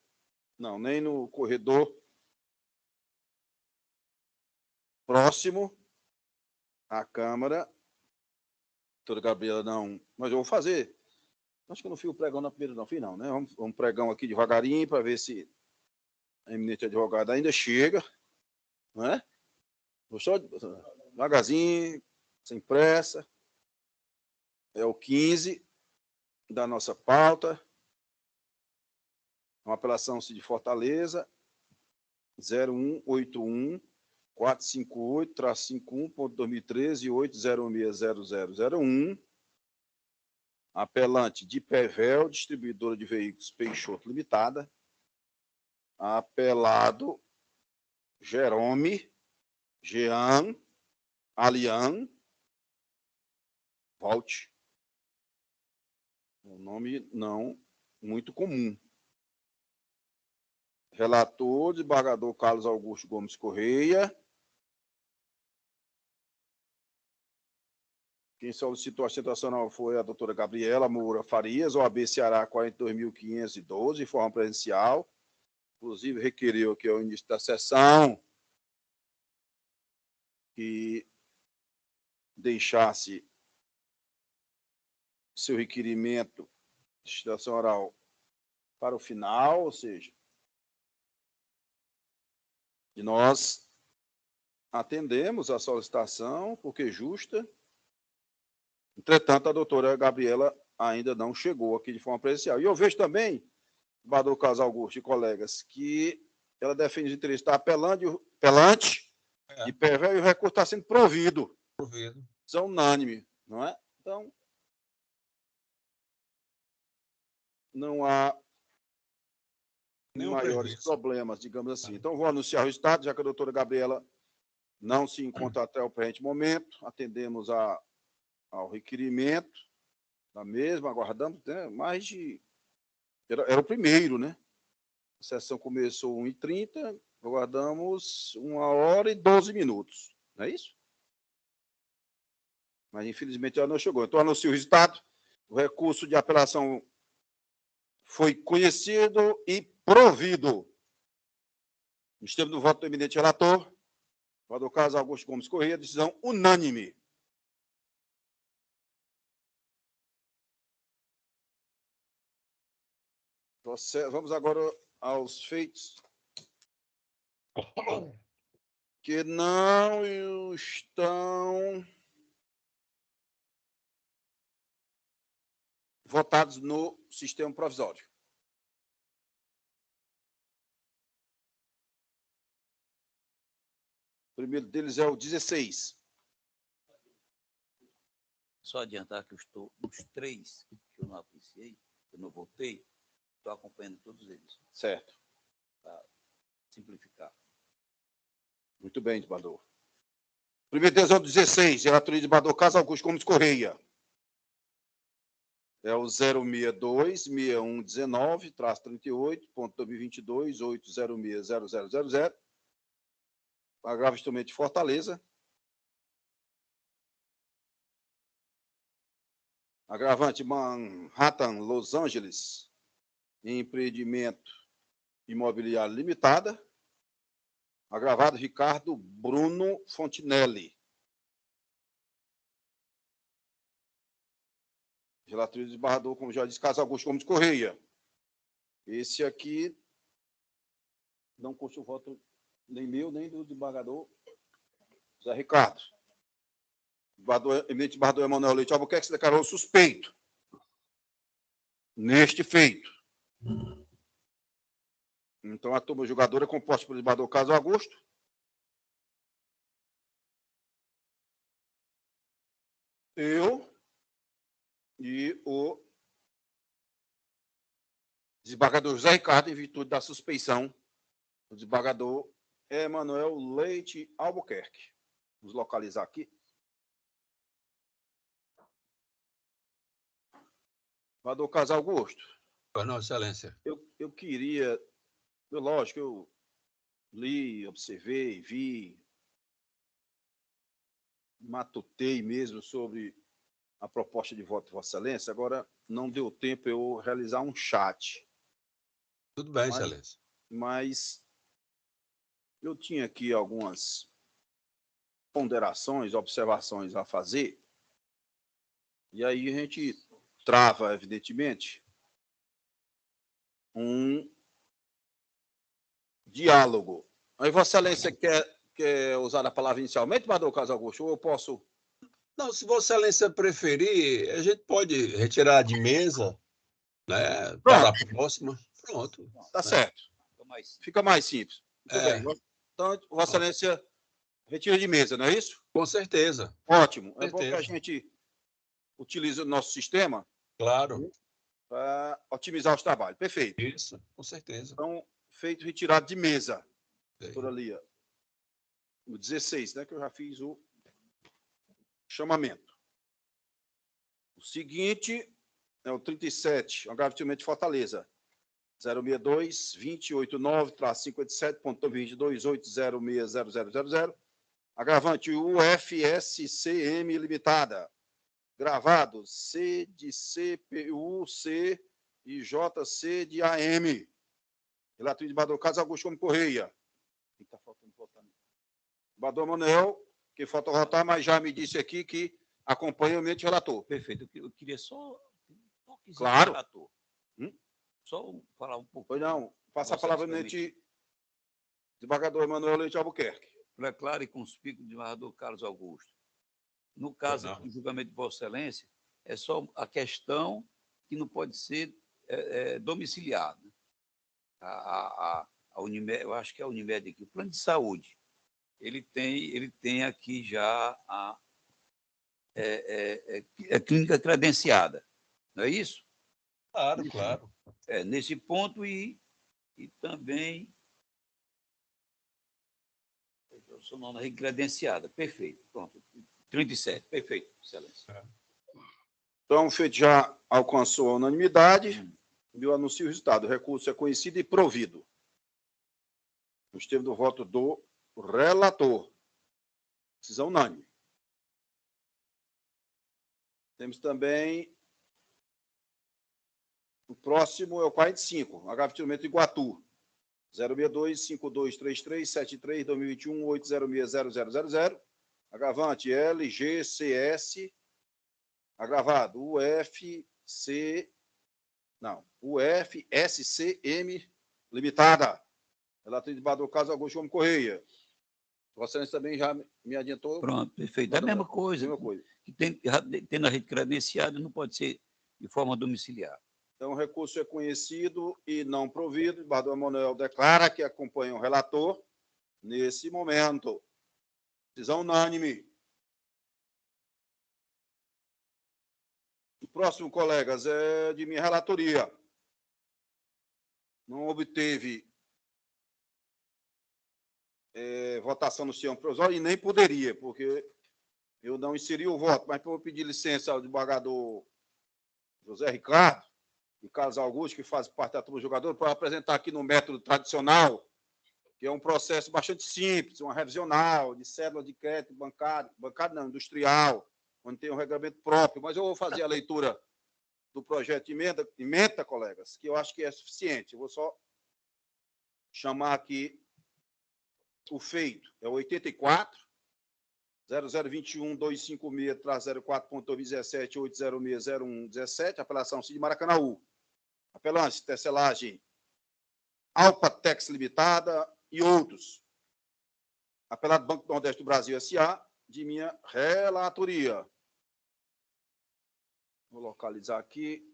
Não, nem no corredor próximo à Câmara. Doutora Gabriela, não. Mas eu vou fazer. Acho que eu não fiz o pregão na primeira, não fiz, não, né? Vamos pregão aqui devagarinho para ver se a eminente advogada ainda chega, não é? Gostou? Devagarzinho, sem pressa. É o 15 da nossa pauta. Uma apelação de Fortaleza, 0181-458-51.2013 e 8060001. Apelante de Pevel, distribuidora de veículos Peixoto Limitada. Apelado Jerome, Jean, Alian, Volte. Um nome não muito comum. Relator, desembargador Carlos Augusto Gomes Correia. Quem solicitou a sustentação foi a doutora Gabriela Moura Farias, OAB Ceará 42.512, em forma presencial. Inclusive, requeriu aqui ao início da sessão que deixasse seu requerimento de sustentação oral para o final, ou seja, e nós atendemos a solicitação, porque é justa. Entretanto, a doutora Gabriela ainda não chegou aqui de forma presencial. E eu vejo também, desembargador Carlos Augusto e colegas, que ela defende os interesses da apelante de Pevel e o recurso está sendo provido. São unânime, não é? Então, não há maiores problemas, digamos assim. Então, vou anunciar o resultado, já que a doutora Gabriela não se encontra até o presente momento. Atendemos ao requerimento da mesma, aguardamos, né, mais de... Era o primeiro, né? A sessão começou 1h30, aguardamos 1h12. Não é isso? Mas, infelizmente, ela não chegou. Então, anuncio o resultado. O recurso de apelação foi conhecido e provido. Nos termos do voto do eminente relator, o advogado Carlos Augusto Gomes Correia, decisão unânime. Vamos agora aos feitos que não estão votados no sistema provisório. O primeiro deles é o 16. Só adiantar que os 3 que eu não apreciei, que eu não votei, estou acompanhando todos eles. Certo. Para simplificar. Muito bem, desembargador. Primeiro deles é o 16, relatoria de desembargador Carlos Augusto Gomes Correia. É o 062-6119-38.2022-8060000. Agravo instrumento de Fortaleza. Agravante Manhattan, Los Angeles. Empreendimento Imobiliário Limitada. Agravado Ricardo Bruno Fontinelli. Relatoria do desembargador, como já disse, Carlos Augusto Gomes Correia. Esse aqui não consta o voto nem meu, nem do desembargador Zé Ricardo. O eminente desembargador Emanuel Leite Albuquerque se declarou suspeito neste feito. Então, a turma julgadora é composta pelo desembargador Carlos Augusto, eu e o desembargador José Ricardo, em virtude da suspeição do desembargador Emanuel Leite Albuquerque. Vamos localizar aqui. Desembargador Carlos Augusto. Pois não, excelência. Eu queria... Lógico, eu li, observei, vi, matutei mesmo sobre a proposta de voto de Vossa Excelência. Agora, não deu tempo eu realizar um chat. Tudo bem, excelência. Mas eu tinha aqui algumas ponderações, observações a fazer. E aí a gente trava, evidentemente, um diálogo. Aí Vossa Excelência quer quer usar a palavra inicialmente, Bador Carlos Augusto, ou eu posso... Não, se Vossa Excelência preferir, a gente pode retirar de mesa, né, para a próxima. Pronto. Tá né? certo. Fica mais simples. Muito É. bem. Então, Vossa Excelência retira de mesa, não é isso? Com certeza. Ótimo. Com É bom que a certeza. gente utilize o nosso sistema Claro. para otimizar os trabalhos. Perfeito. Isso, com certeza. Então, feito retirado de mesa. Sim. Por ali, ó. O 16, né? Que eu já fiz o chamamento. O seguinte é o 37, agravamento de Fortaleza. 062-289-57.22.806000. Agravante UFSCM Limitada. Gravado C de CPU, C e JC de AM. Relator de Bador Carlos Augusto Gomes Correia. Quem está faltando votar? Bador Manuel, que falta votar, mas já me disse aqui que acompanha o mente relator. Perfeito. Eu queria só Claro. relator. Só falar um pouco. Pois não, passa a palavra ao desembargador Emanuel Leite Albuquerque. É claro e conspícuo, desembargador Carlos Augusto. No caso do julgamento de Vossa Excelência, é só a questão que não pode ser domiciliada. A Unimed, eu acho que é a Unimed aqui, o plano de saúde, ele tem aqui já a clínica credenciada, não é isso? Claro, claro. Nesse ponto e também eu sou nome credenciada, perfeito, pronto, 37, perfeito, excelência. Então, o feito já alcançou a unanimidade. Eu anuncio o resultado. O recurso é conhecido e provido. Nos termos do voto do relator. Decisão unânime. Temos também o próximo é o 45, agravamento de Iguatu. 062-5233-73-2021-8060000. Agravante LGCS. Agravado UFSCM Limitada. Relator de Bador Carlos Augusto Gomes Correia. Vossa Excelência também já me adiantou. Pronto, perfeito. É a mesma coisa. Que tendo a rede credenciada, não pode ser de forma domiciliar. Então, o recurso é conhecido e não provido. Bador Manuel declara que acompanha o relator nesse momento. Decisão unânime. O próximo, colegas, é de minha relatoria. Não obteve votação no sistema provisório e nem poderia, porque eu não inseri o voto, mas vou pedir licença ao desembargador José Ricardo e Carlos Augusto, que fazem parte da turma do jogador, para apresentar aqui no método tradicional, que é um processo bastante simples, uma revisional de cédula de crédito bancário não, industrial, onde tem um regulamento próprio, mas eu vou fazer a leitura do projeto de emenda, colegas, que eu acho que é suficiente. Eu vou só chamar aqui o feito. É o 84, 0021-256-04.17.8060117, apelação Cid Maracanaú. Apelante, tecelagem Alpatex Limitada e outros. Apelado Banco do Nordeste do Brasil S.A., de minha relatoria. Vou localizar aqui.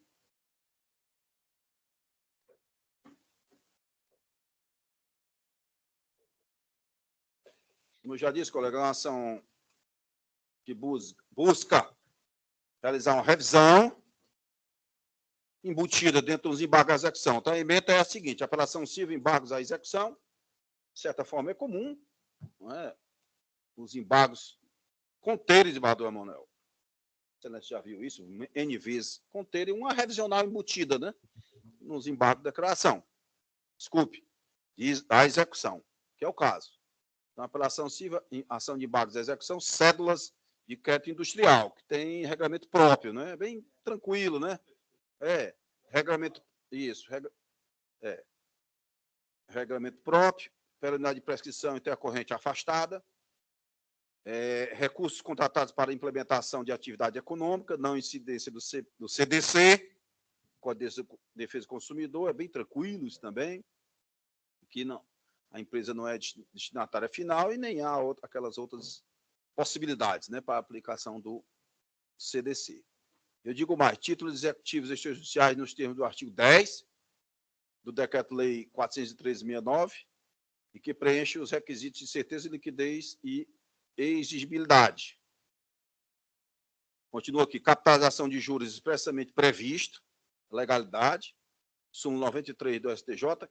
Como eu já disse, colega, é uma ação que busca realizar uma revisão embutida dentro dos embargos à execução. Então, a emenda é a seguinte: a apelação civil, embargos à execução, de certa forma, é comum, não é? Os embargos conterem, desembargador Emanuel. Você já viu isso? N vezes conterem uma revisional embutida, né? Nos embargos da declaração. Desculpe, a execução, que é o caso. Então, apelação civil, ação de embargos à execução, cédulas de crédito industrial, que tem regulamento próprio, né? Bem tranquilo, né? Regulamento, isso, regulamento próprio, penalidade de prescrição intercorrente afastada, recursos contratados para implementação de atividade econômica, não incidência do CDC, Código de Defesa do Consumidor, é bem tranquilo isso também, que não. a empresa não é destinatária final e nem há aquelas outras possibilidades, né, para a aplicação do CDC. Eu digo mais, títulos executivos extrajudiciais nos termos do artigo 10 do Decreto-Lei 413/69 e que preenche os requisitos de certeza, liquidez e exigibilidade. Continua aqui, capitalização de juros expressamente previsto, legalidade, súmula 93 do STJ,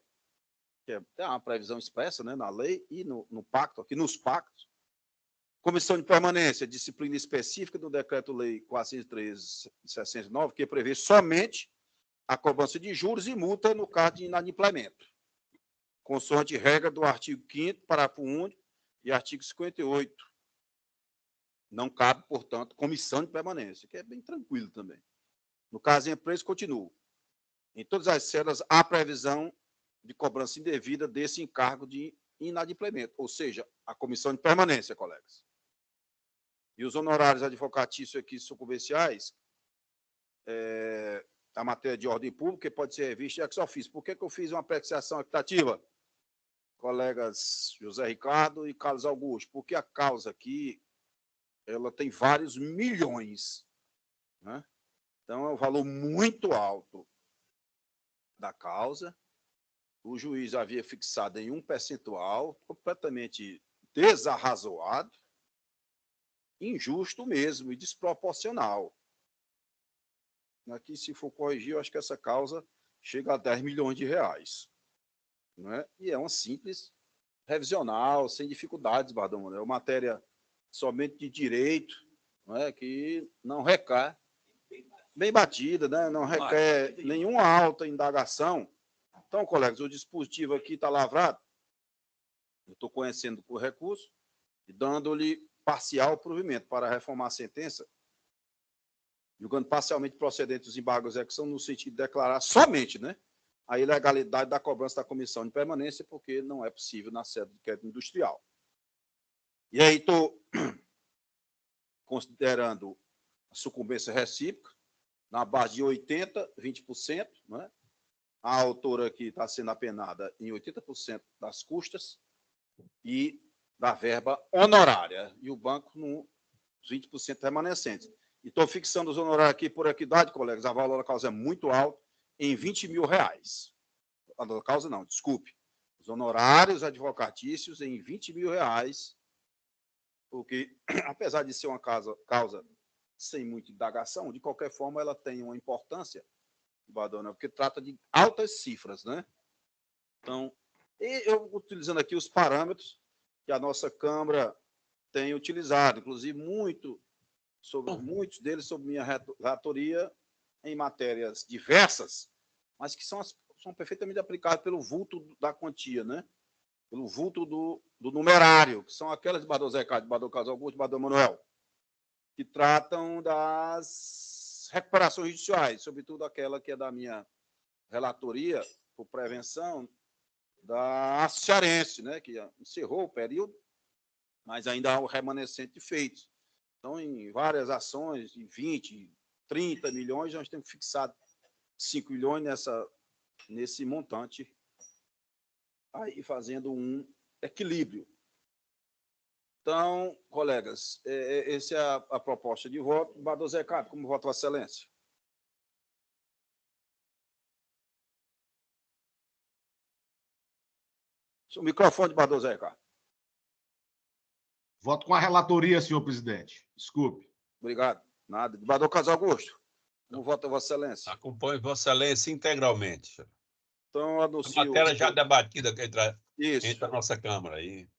que é uma previsão expressa, né, na lei e no pacto, aqui nos pactos. Comissão de permanência, disciplina específica do Decreto-Lei 413/69, que prevê somente a cobrança de juros e multa no caso de inadimplemento, consoante regra do artigo 5º, parágrafo único e artigo 58. Não cabe, portanto, comissão de permanência, que é bem tranquilo também. No caso de empresa, continua. Em todas as células, há previsão de cobrança indevida desse encargo de inadimplemento, ou seja, a comissão de permanência, colegas. E os honorários advocatícios aqui sucumbenciais, a matéria de ordem pública, pode ser revista ex officio. Por que eu fiz uma apreciação equitativa, colegas José Ricardo e Carlos Augusto? Porque a causa aqui, ela tem vários milhões, né? Então, é um valor muito alto da causa. O juiz havia fixado em um percentual completamente desarrazoado, injusto mesmo e desproporcional. Aqui, se for corrigir, eu acho que essa causa chega a 10 milhões de reais. Não é? E é uma simples revisional, sem dificuldades, Bardão. É uma matéria somente de direito, não é? Que não requer, bem batida, né? Não requer nenhuma alta indagação. Então, colegas, o dispositivo aqui está lavrado. Eu estou conhecendo o recurso e dando-lhe parcial provimento para reformar a sentença, julgando parcialmente procedentes os embargos de execução no sentido de declarar somente, né, a ilegalidade da cobrança da comissão de permanência, porque não é possível na sede do crédito industrial. E aí estou considerando a sucumbência recíproca na base de 80%, 20%, né? A autora aqui está sendo apenada em 80% das custas e da verba honorária, e o banco nos 20% remanescentes. E estou fixando os honorários aqui por equidade, colegas, a valor da causa é muito alto, em 20 mil reais. A da causa não, desculpe. Os honorários advocatícios em 20 mil reais, porque, apesar de ser uma causa sem muita indagação, de qualquer forma, ela tem uma importância, Badona, porque trata de altas cifras, né? Então, eu utilizando aqui os parâmetros que a nossa Câmara tem utilizado, inclusive muitos deles sob minha relatoria em matérias diversas, mas que são perfeitamente aplicados pelo vulto da quantia, né? Pelo vulto do numerário, que são aquelas de Bador Zé Ricardo, de Bador Carlos Augusto, de Bador Manuel, que tratam das recuperações judiciais, sobretudo aquela que é da minha relatoria por prevenção da cearense, né, que encerrou o período, mas ainda há o remanescente de feitos. Então, em várias ações, de 20, 30 milhões, nós temos fixado 5 milhões nesse montante, aí fazendo um equilíbrio. Então, colegas, essa é a proposta de voto. Bador Zé Ricardo, como vota Vossa Excelência? O microfone de Bador Zé Ricardo. Voto com a relatoria, senhor presidente. Desculpe. Obrigado. Nada. De Bador Carlos Augusto, como vota Vossa Excelência? Acompanho Vossa Excelência integralmente. Então, anuncio... A matéria já debatida entre a nossa Câmara aí.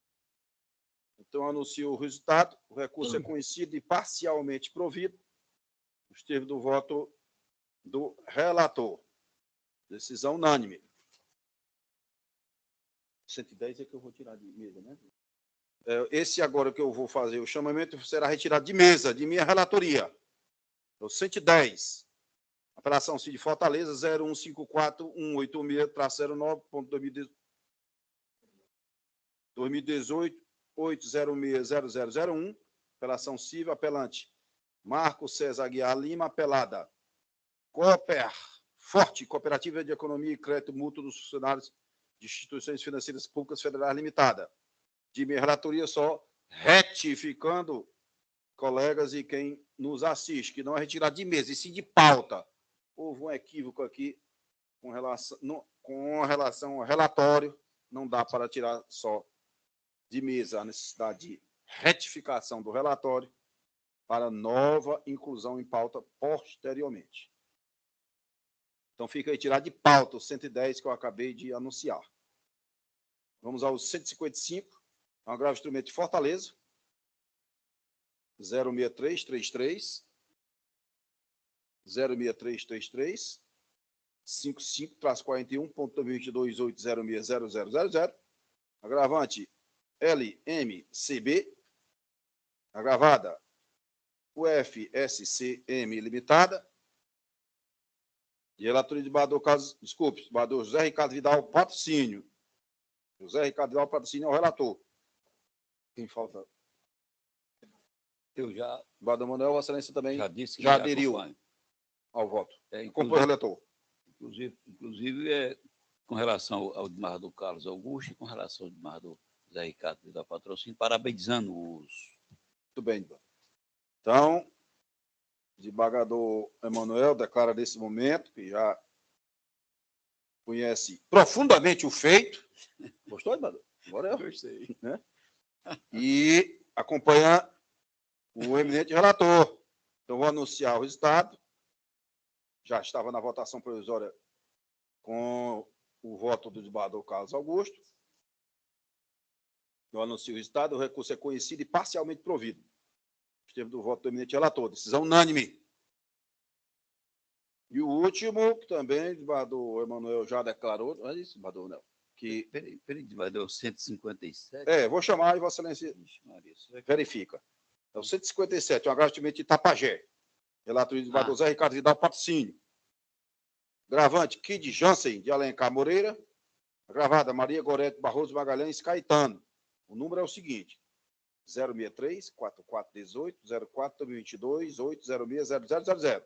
Então, anuncio o resultado. O recurso é conhecido e parcialmente provido, nos termos do voto do relator. Decisão unânime. 110 é que eu vou tirar de mesa, né? Esse agora que eu vou fazer, o chamamento será retirado de mesa, de minha relatoria. O 110. Apelação CID Fortaleza 0154186-09.2018, 8060001. Apelação civil, apelante Marco César Aguiar Lima, apelada Cooper Forte, Cooperativa de Economia e Crédito Mútuo dos Funcionários de Instituições Financeiras Públicas Federais Limitada. De minha relatoria, só retificando, colegas e quem nos assiste, que não é retirado de mesa, e sim de pauta. Houve um equívoco aqui com relação ao relatório, não dá para tirar só de mesa a necessidade de retificação do relatório para nova inclusão em pauta posteriormente. Então, fica aí tirado de pauta o 110 que eu acabei de anunciar. Vamos ao 155, é um agravo de instrumento de Fortaleza, 06333, 06333, 55-41.2022.806.0000, agravante LMCB, agravada UFSCM Limitada, de relatoria de desembargador Carlos, desculpe, desembargador José Ricardo Vidal Patrocínio. José Ricardo Vidal Patrocínio é o relator. Quem falta? Eu já. Desembargador Manuel, Vossa Excelência também Já disse que já aderiu acompanho. ao voto. Inclusive, Compõe o relator. Inclusive com relação ao desembargador Carlos Augusto e com relação ao desembargador José Ricardo Vidal Patrocínio, parabenizando os. Muito bem, então, o desembargador Emanuel declara nesse momento que já conhece profundamente o feito. Gostou, desembargador? Agora eu. Gostei. Né? E acompanha o eminente relator. Então, vou anunciar o resultado. Já estava na votação provisória com o voto do desembargador Carlos Augusto. Eu anuncio o resultado. O recurso é conhecido e parcialmente provido. Esteve do voto do eminente relator. Decisão unânime. E o último, que também o desembargador Emanuel já declarou, não é isso, desembargador Nel? Que... Peraí, desembargador 157. Vou chamar e Vossa Excelência verifica. É o 157, um agravamento de Itapajé. Relatoria do desembargador Zé Ricardo Vidal Patrocínio. Gravante, Kid Jansen, de Alencar Moreira. Gravada, Maria Gorete Barroso Magalhães Caetano. O número é o seguinte: 063 4418 04 2022 806 0000.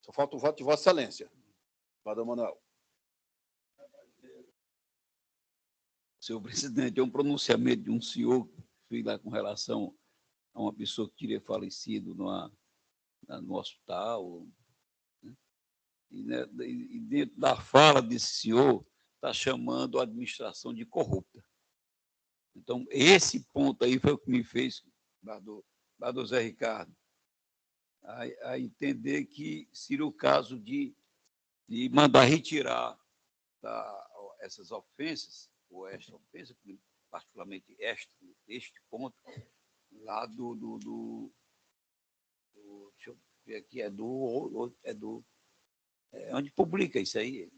Só falta o voto de Vossa Excelência. Desembargador Manuel. Senhor presidente, é um pronunciamento de um senhor que fez lá com relação a uma pessoa que teria falecido no hospital. Né? E dentro da fala desse senhor, está chamando a administração de corrupta. Então, esse ponto aí foi o que me fez, desembargador Zé Ricardo, a entender que seria o caso de mandar retirar essas ofensas, ou esta ofensa, particularmente este ponto, lá deixa eu ver aqui, onde publica isso aí?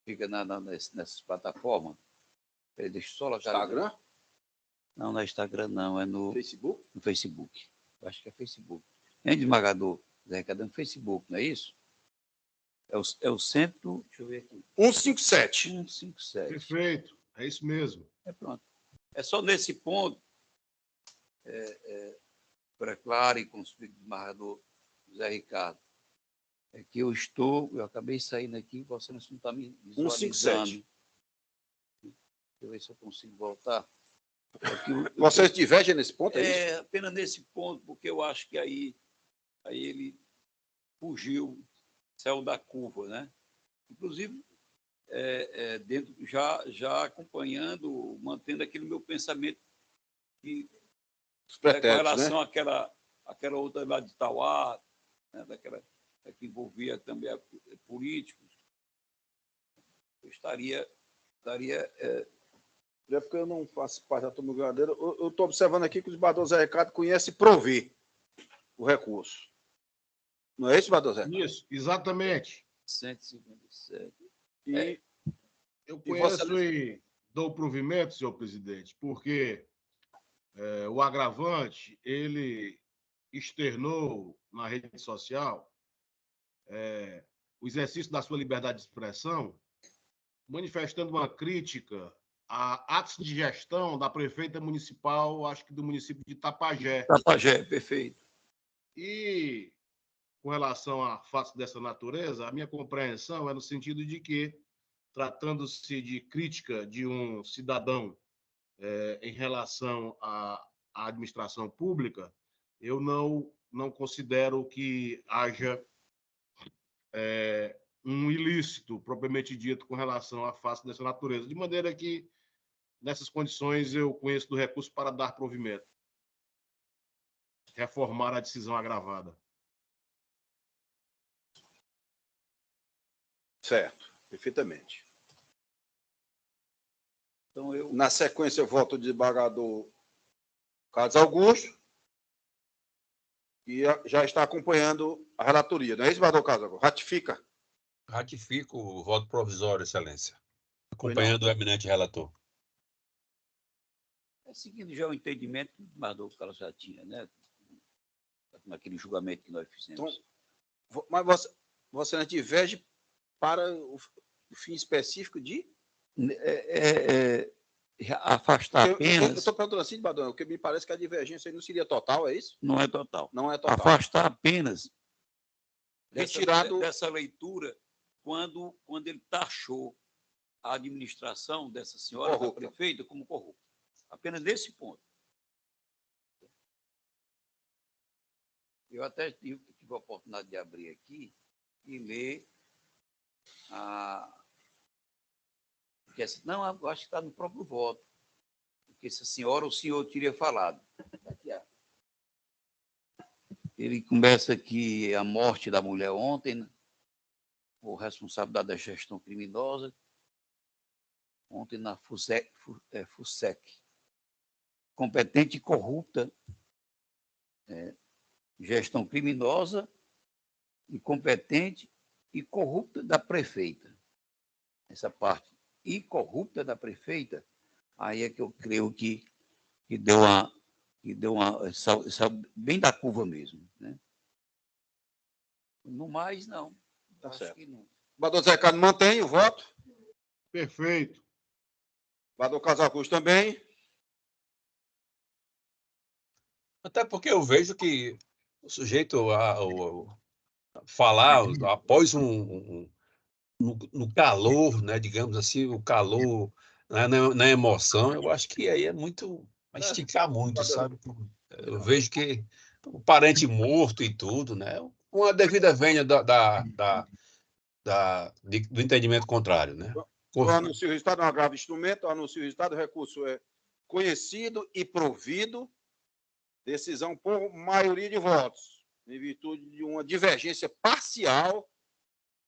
Fica nessas plataformas. Deixa eu só lá. Instagram? Não, não é Instagram, não, é no Facebook? No Facebook. Eu acho que é Facebook. Desembargador Zé Ricardo, no Facebook, não é isso? É o centro, deixa eu ver aqui. 157. 157. Perfeito, é isso mesmo. Pronto. É só nesse ponto, para claro e com o desembargador Zé Ricardo, é que eu acabei saindo aqui, você não está me visualizando. 157. Deixa eu ver se eu consigo voltar. Vocês divergem nesse ponto? Apenas nesse ponto, porque eu acho que aí ele fugiu, saiu da curva, né? Inclusive, dentro, já acompanhando, mantendo aquele meu pensamento que, com relação àquela outra lá de Itauá, né, daquela que envolvia também políticos, eu estaria É porque eu não faço parte da turma ganhadeira. Eu estou observando aqui que o desembargador Zé Ricardo conhece prover o recurso. Não é isso, desembargador Zé Ricardo? Isso, exatamente. 157. E eu conheço e dou provimento, senhor presidente, porque o agravante, ele externou na rede social o exercício da sua liberdade de expressão, manifestando uma crítica a atos de gestão da prefeita municipal, acho que do município de Itapajé. Itapajé, perfeito. E, com relação a fatos dessa natureza, a minha compreensão é no sentido de que tratando-se de crítica de um cidadão em relação à administração pública, eu não considero que haja um ilícito propriamente dito com relação à face dessa natureza, de maneira que, nessas condições, eu conheço do recurso para dar provimento, reformar a decisão agravada. Certo, perfeitamente. Então, Na sequência, eu voto o desembargador Carlos Augusto, e já está acompanhando a relatoria, não é isso, desembargador Carlos Augusto? Ratifica? Ratifico o voto provisório, Excelência, acompanhando o eminente relator. Seguindo já o entendimento que o desembargador Carlos já tinha, né? Naquele julgamento que nós fizemos. Então, mas Vossa Excelência diverge para o fim específico de? Afastar apenas... Eu estou perguntando assim, desembargador, porque me parece que a divergência aí não seria total, é isso? Não é total. Não é total. Afastar apenas retirado dessa leitura quando ele taxou a administração dessa senhora, da prefeita, como corrupta. Apenas nesse ponto. Eu até tive a oportunidade de abrir aqui e ler porque, não, eu acho que está no próprio voto. Porque se a senhora ou o senhor teria falado. Aqui, ele começa aqui a morte da mulher ontem, né? O responsabilidade da gestão criminosa, ontem na FUSEC, competente e corrupta, gestão criminosa, incompetente e corrupta da prefeita. Essa parte e corrupta da prefeita, aí é que eu creio que deu uma bem da curva mesmo, né? No mais, não. Tá Acho certo. que não. Desembargador Zé Ricardo mantém o voto? Perfeito. Desembargador Carlos Augusto também? Até porque eu vejo que o sujeito falar após no calor, né, digamos assim, o calor, né, na emoção, eu acho que aí é muito, vai esticar muito, sabe? Eu vejo que o parente morto e tudo, né? Uma devida vênia do entendimento contrário, né? Eu anuncio o resultado, não agrava instrumento, eu anuncio o resultado, o recurso é conhecido e provido, decisão por maioria de votos, em virtude de uma divergência parcial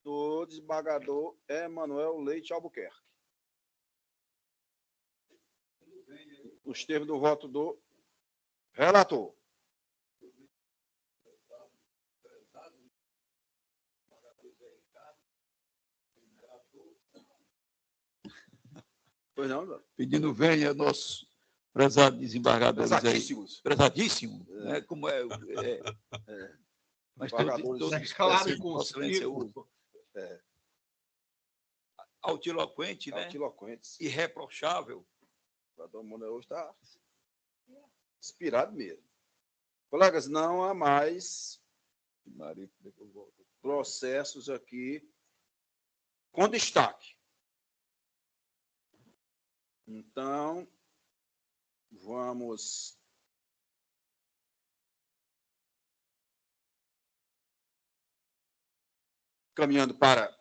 do desembargador Emanuel Leite Albuquerque. Os termos do voto do relator. Pois não, Pedindo venha nosso prezado desembargador. Prezadíssimos. Prezadíssimo, né? Como mas todos claro e conciso. Altiloquente, né? Altiloquente. Irreprochável. O Dr. Moura hoje está inspirado mesmo. Colegas, não há mais processos aqui com destaque. Então, vamos caminhando para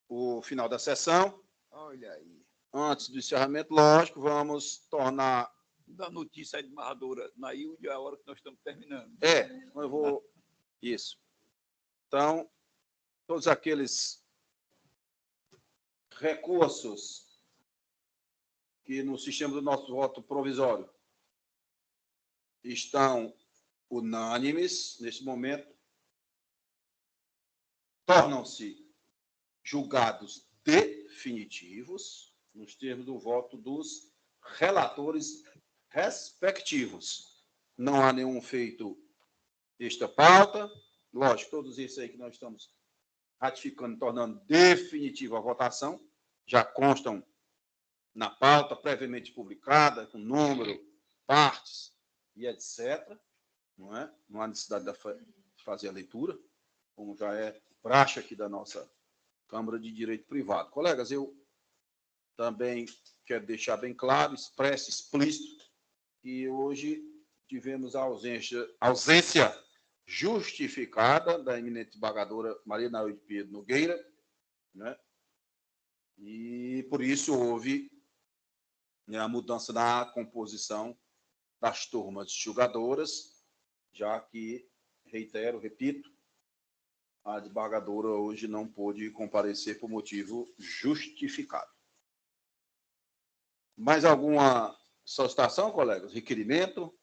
o final da sessão. Olha aí. Antes do encerramento, lógico, vamos tornar... Da notícia aí de Marradora, Nailde, é a hora que nós estamos terminando. Eu vou... Isso. Então, todos aqueles recursos que no sistema do nosso voto provisório estão unânimes neste momento, tornam-se julgados definitivos nos termos do voto dos relatores respectivos. Não há nenhum feito esta pauta. Lógico, todos esses aí que nós estamos ratificando, tornando definitiva a votação, já constam na pauta previamente publicada, com número, partes e etc. Não é? Não há necessidade de fazer a leitura, como já é praxe aqui da nossa Câmara de Direito Privado. Colegas, eu também quero deixar bem claro, expresso, explícito, que hoje tivemos a ausência justificada da eminente desembargadora Maria Naúde Pedro Nogueira, né? E, por isso, houve a mudança na composição das turmas julgadoras, já que, reitero, repito, a desembargadora hoje não pôde comparecer por motivo justificado. Mais alguma solicitação, colegas? Requerimento?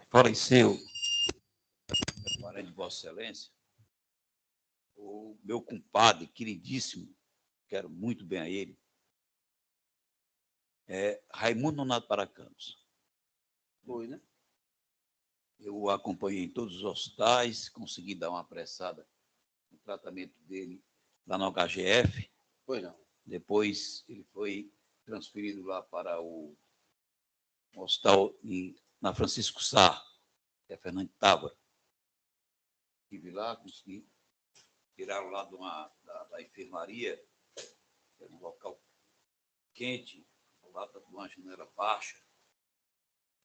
Faleceu, parente de Vossa Excelência, o meu compadre, queridíssimo, quero muito bem a ele, é Raimundo Nonato Paracampos. Foi, né? Eu o acompanhei em todos os hospitais, consegui dar uma apressada no tratamento dele lá no HGF. Foi não. Depois ele foi transferido lá para o hospital na Francisco Sá, que é Fernando Távora. Estive lá, consegui tirá-lo lá da enfermaria, que era um local quente, lá da doença não era baixa.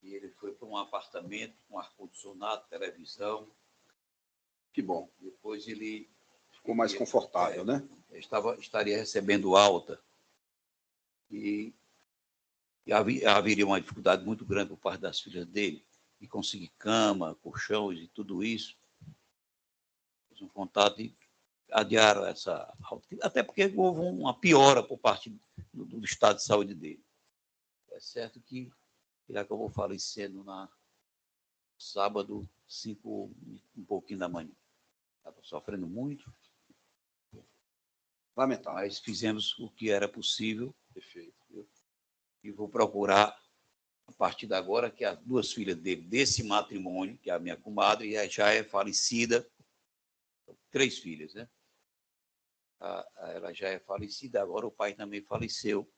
E ele foi para um apartamento com ar-condicionado, televisão. Que bom. Depois ele ficou mais confortável, né? Estaria recebendo alta. E haveria uma dificuldade muito grande por parte das filhas dele de conseguir cama, colchões e tudo isso. Fiz um contato e adiaram essa alta. Até porque houve uma piora por parte do estado de saúde dele. É certo que ele acabou falecendo na sábado, 5, um pouquinho da manhã. Estava sofrendo muito. Lamentável. Mas fizemos o que era possível. Perfeito. E vou procurar, a partir de agora, que as 2 filhas dele, desse matrimônio, que é a minha comadre, já é falecida, 3 filhas, né? Ela já é falecida, agora o pai também faleceu.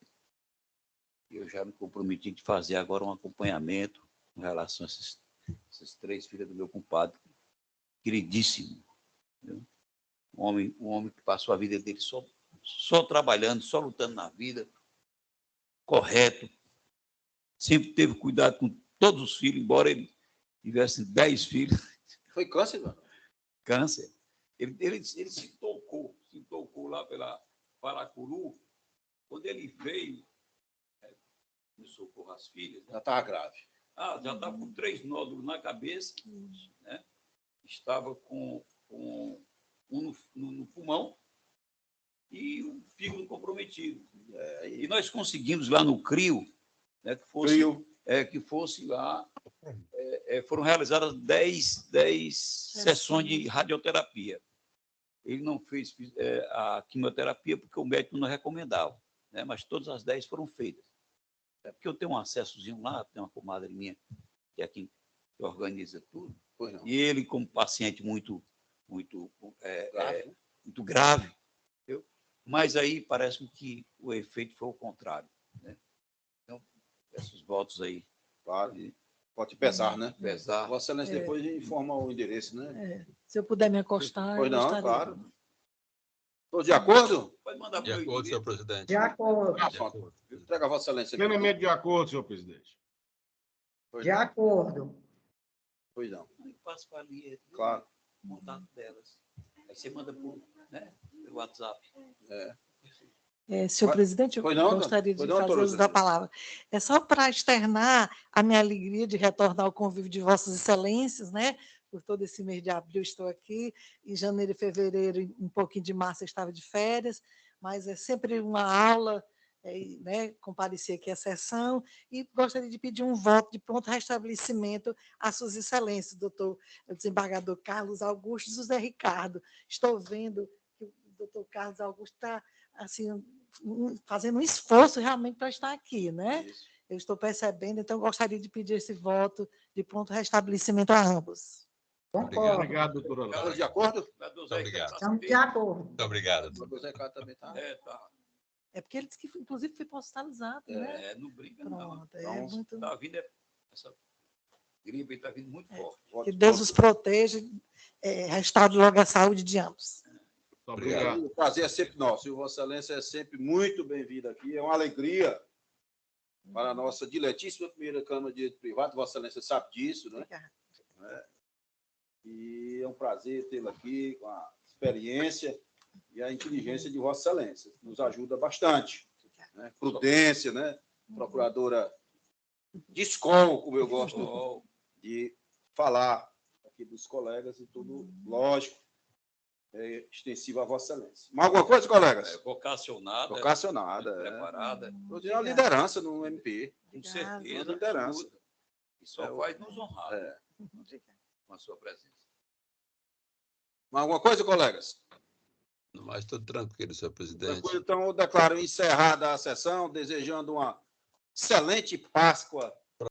Eu já me comprometi de fazer agora um acompanhamento com relação a essas 3 filhas do meu compadre, queridíssimo. Viu? Um homem que passou a vida dele só trabalhando, só lutando na vida, correto, sempre teve cuidado com todos os filhos, embora ele tivesse 10 filhos. Foi câncer, mano? Câncer. Ele se tocou lá pela Paracuru, quando ele veio no socorro às filhas. Já estava grave. Já estava com 3 nódulos na cabeça, né? Estava com um no pulmão e o fígado comprometido. E nós conseguimos lá no CRIO, né, que fosse lá, foram realizadas 10 sessões de radioterapia. Ele não fez a quimioterapia porque o médico não recomendava, né, mas todas as 10 foram feitas. É porque eu tenho um acessozinho lá, tem uma comadre minha, que é quem organiza tudo, e ele, como paciente muito grave, viu? Mas aí parece que o efeito foi o contrário, né? Então, esses votos aí. Claro. Pode pesar, né? Pesar. Vossa Excelência depois informa o endereço, né? Se eu puder me acostar, pois eu não, gostaria. Claro. Todos de acordo? Pode mandar de acordo, senhor presidente. De acordo. Entrega a Vossa Excelência. Plenamente de acordo, senhor presidente. De acordo. Pois não. Eu passo para ali, claro. O contato delas. Aí você manda pelo WhatsApp. Senhor presidente, eu gostaria de fazer uso da palavra. É só para externar a minha alegria de retornar ao convívio de Vossas Excelências, né? Por todo esse mês de abril estou aqui, em janeiro e fevereiro, um pouquinho de março eu estava de férias, mas é sempre uma aula, né, comparecer aqui à sessão, e gostaria de pedir um voto de pronto restabelecimento às Suas Excelências, doutor desembargador Carlos Augusto e José Ricardo. Estou vendo que o doutor Carlos Augusto está assim, fazendo um esforço realmente para estar aqui, né? Isso. Eu estou percebendo, então gostaria de pedir esse voto de pronto restabelecimento a ambos. Obrigado, doutora. Estamos de acordo? Muito obrigado. Estamos de acordo. Muito obrigado. O José Ricardo também está? Tá. É porque ele disse que, inclusive, foi hospitalizado, né? Não briga, Pronto, não. Muito... Está vindo, essa gripe está vindo muito forte. Que Deus os proteja, restaure logo a saúde de ambos. Obrigado. O prazer é sempre nosso. E Vossa Excelência é sempre muito bem-vindo aqui. É uma alegria para a nossa diletíssima primeira Câmara de Direito Privado. Vossa Excelência sabe disso, né? E é um prazer tê-lo aqui com a experiência e a inteligência de Vossa Excelência. Nos ajuda bastante. Né? Prudência, né? Procuradora de escola, como eu gosto de falar aqui dos colegas, e tudo, lógico, extensivo a Vossa Excelência. Mais alguma coisa, colegas? Vocacionada. Vocacionada. Preparada. Tem uma liderança no MP. Com certeza. Uma liderança. E só vai nos honrar com a sua presença. Mais alguma coisa, colegas? Mas estou tranquilo, senhor presidente. Então, eu declaro encerrada a sessão, desejando uma excelente Páscoa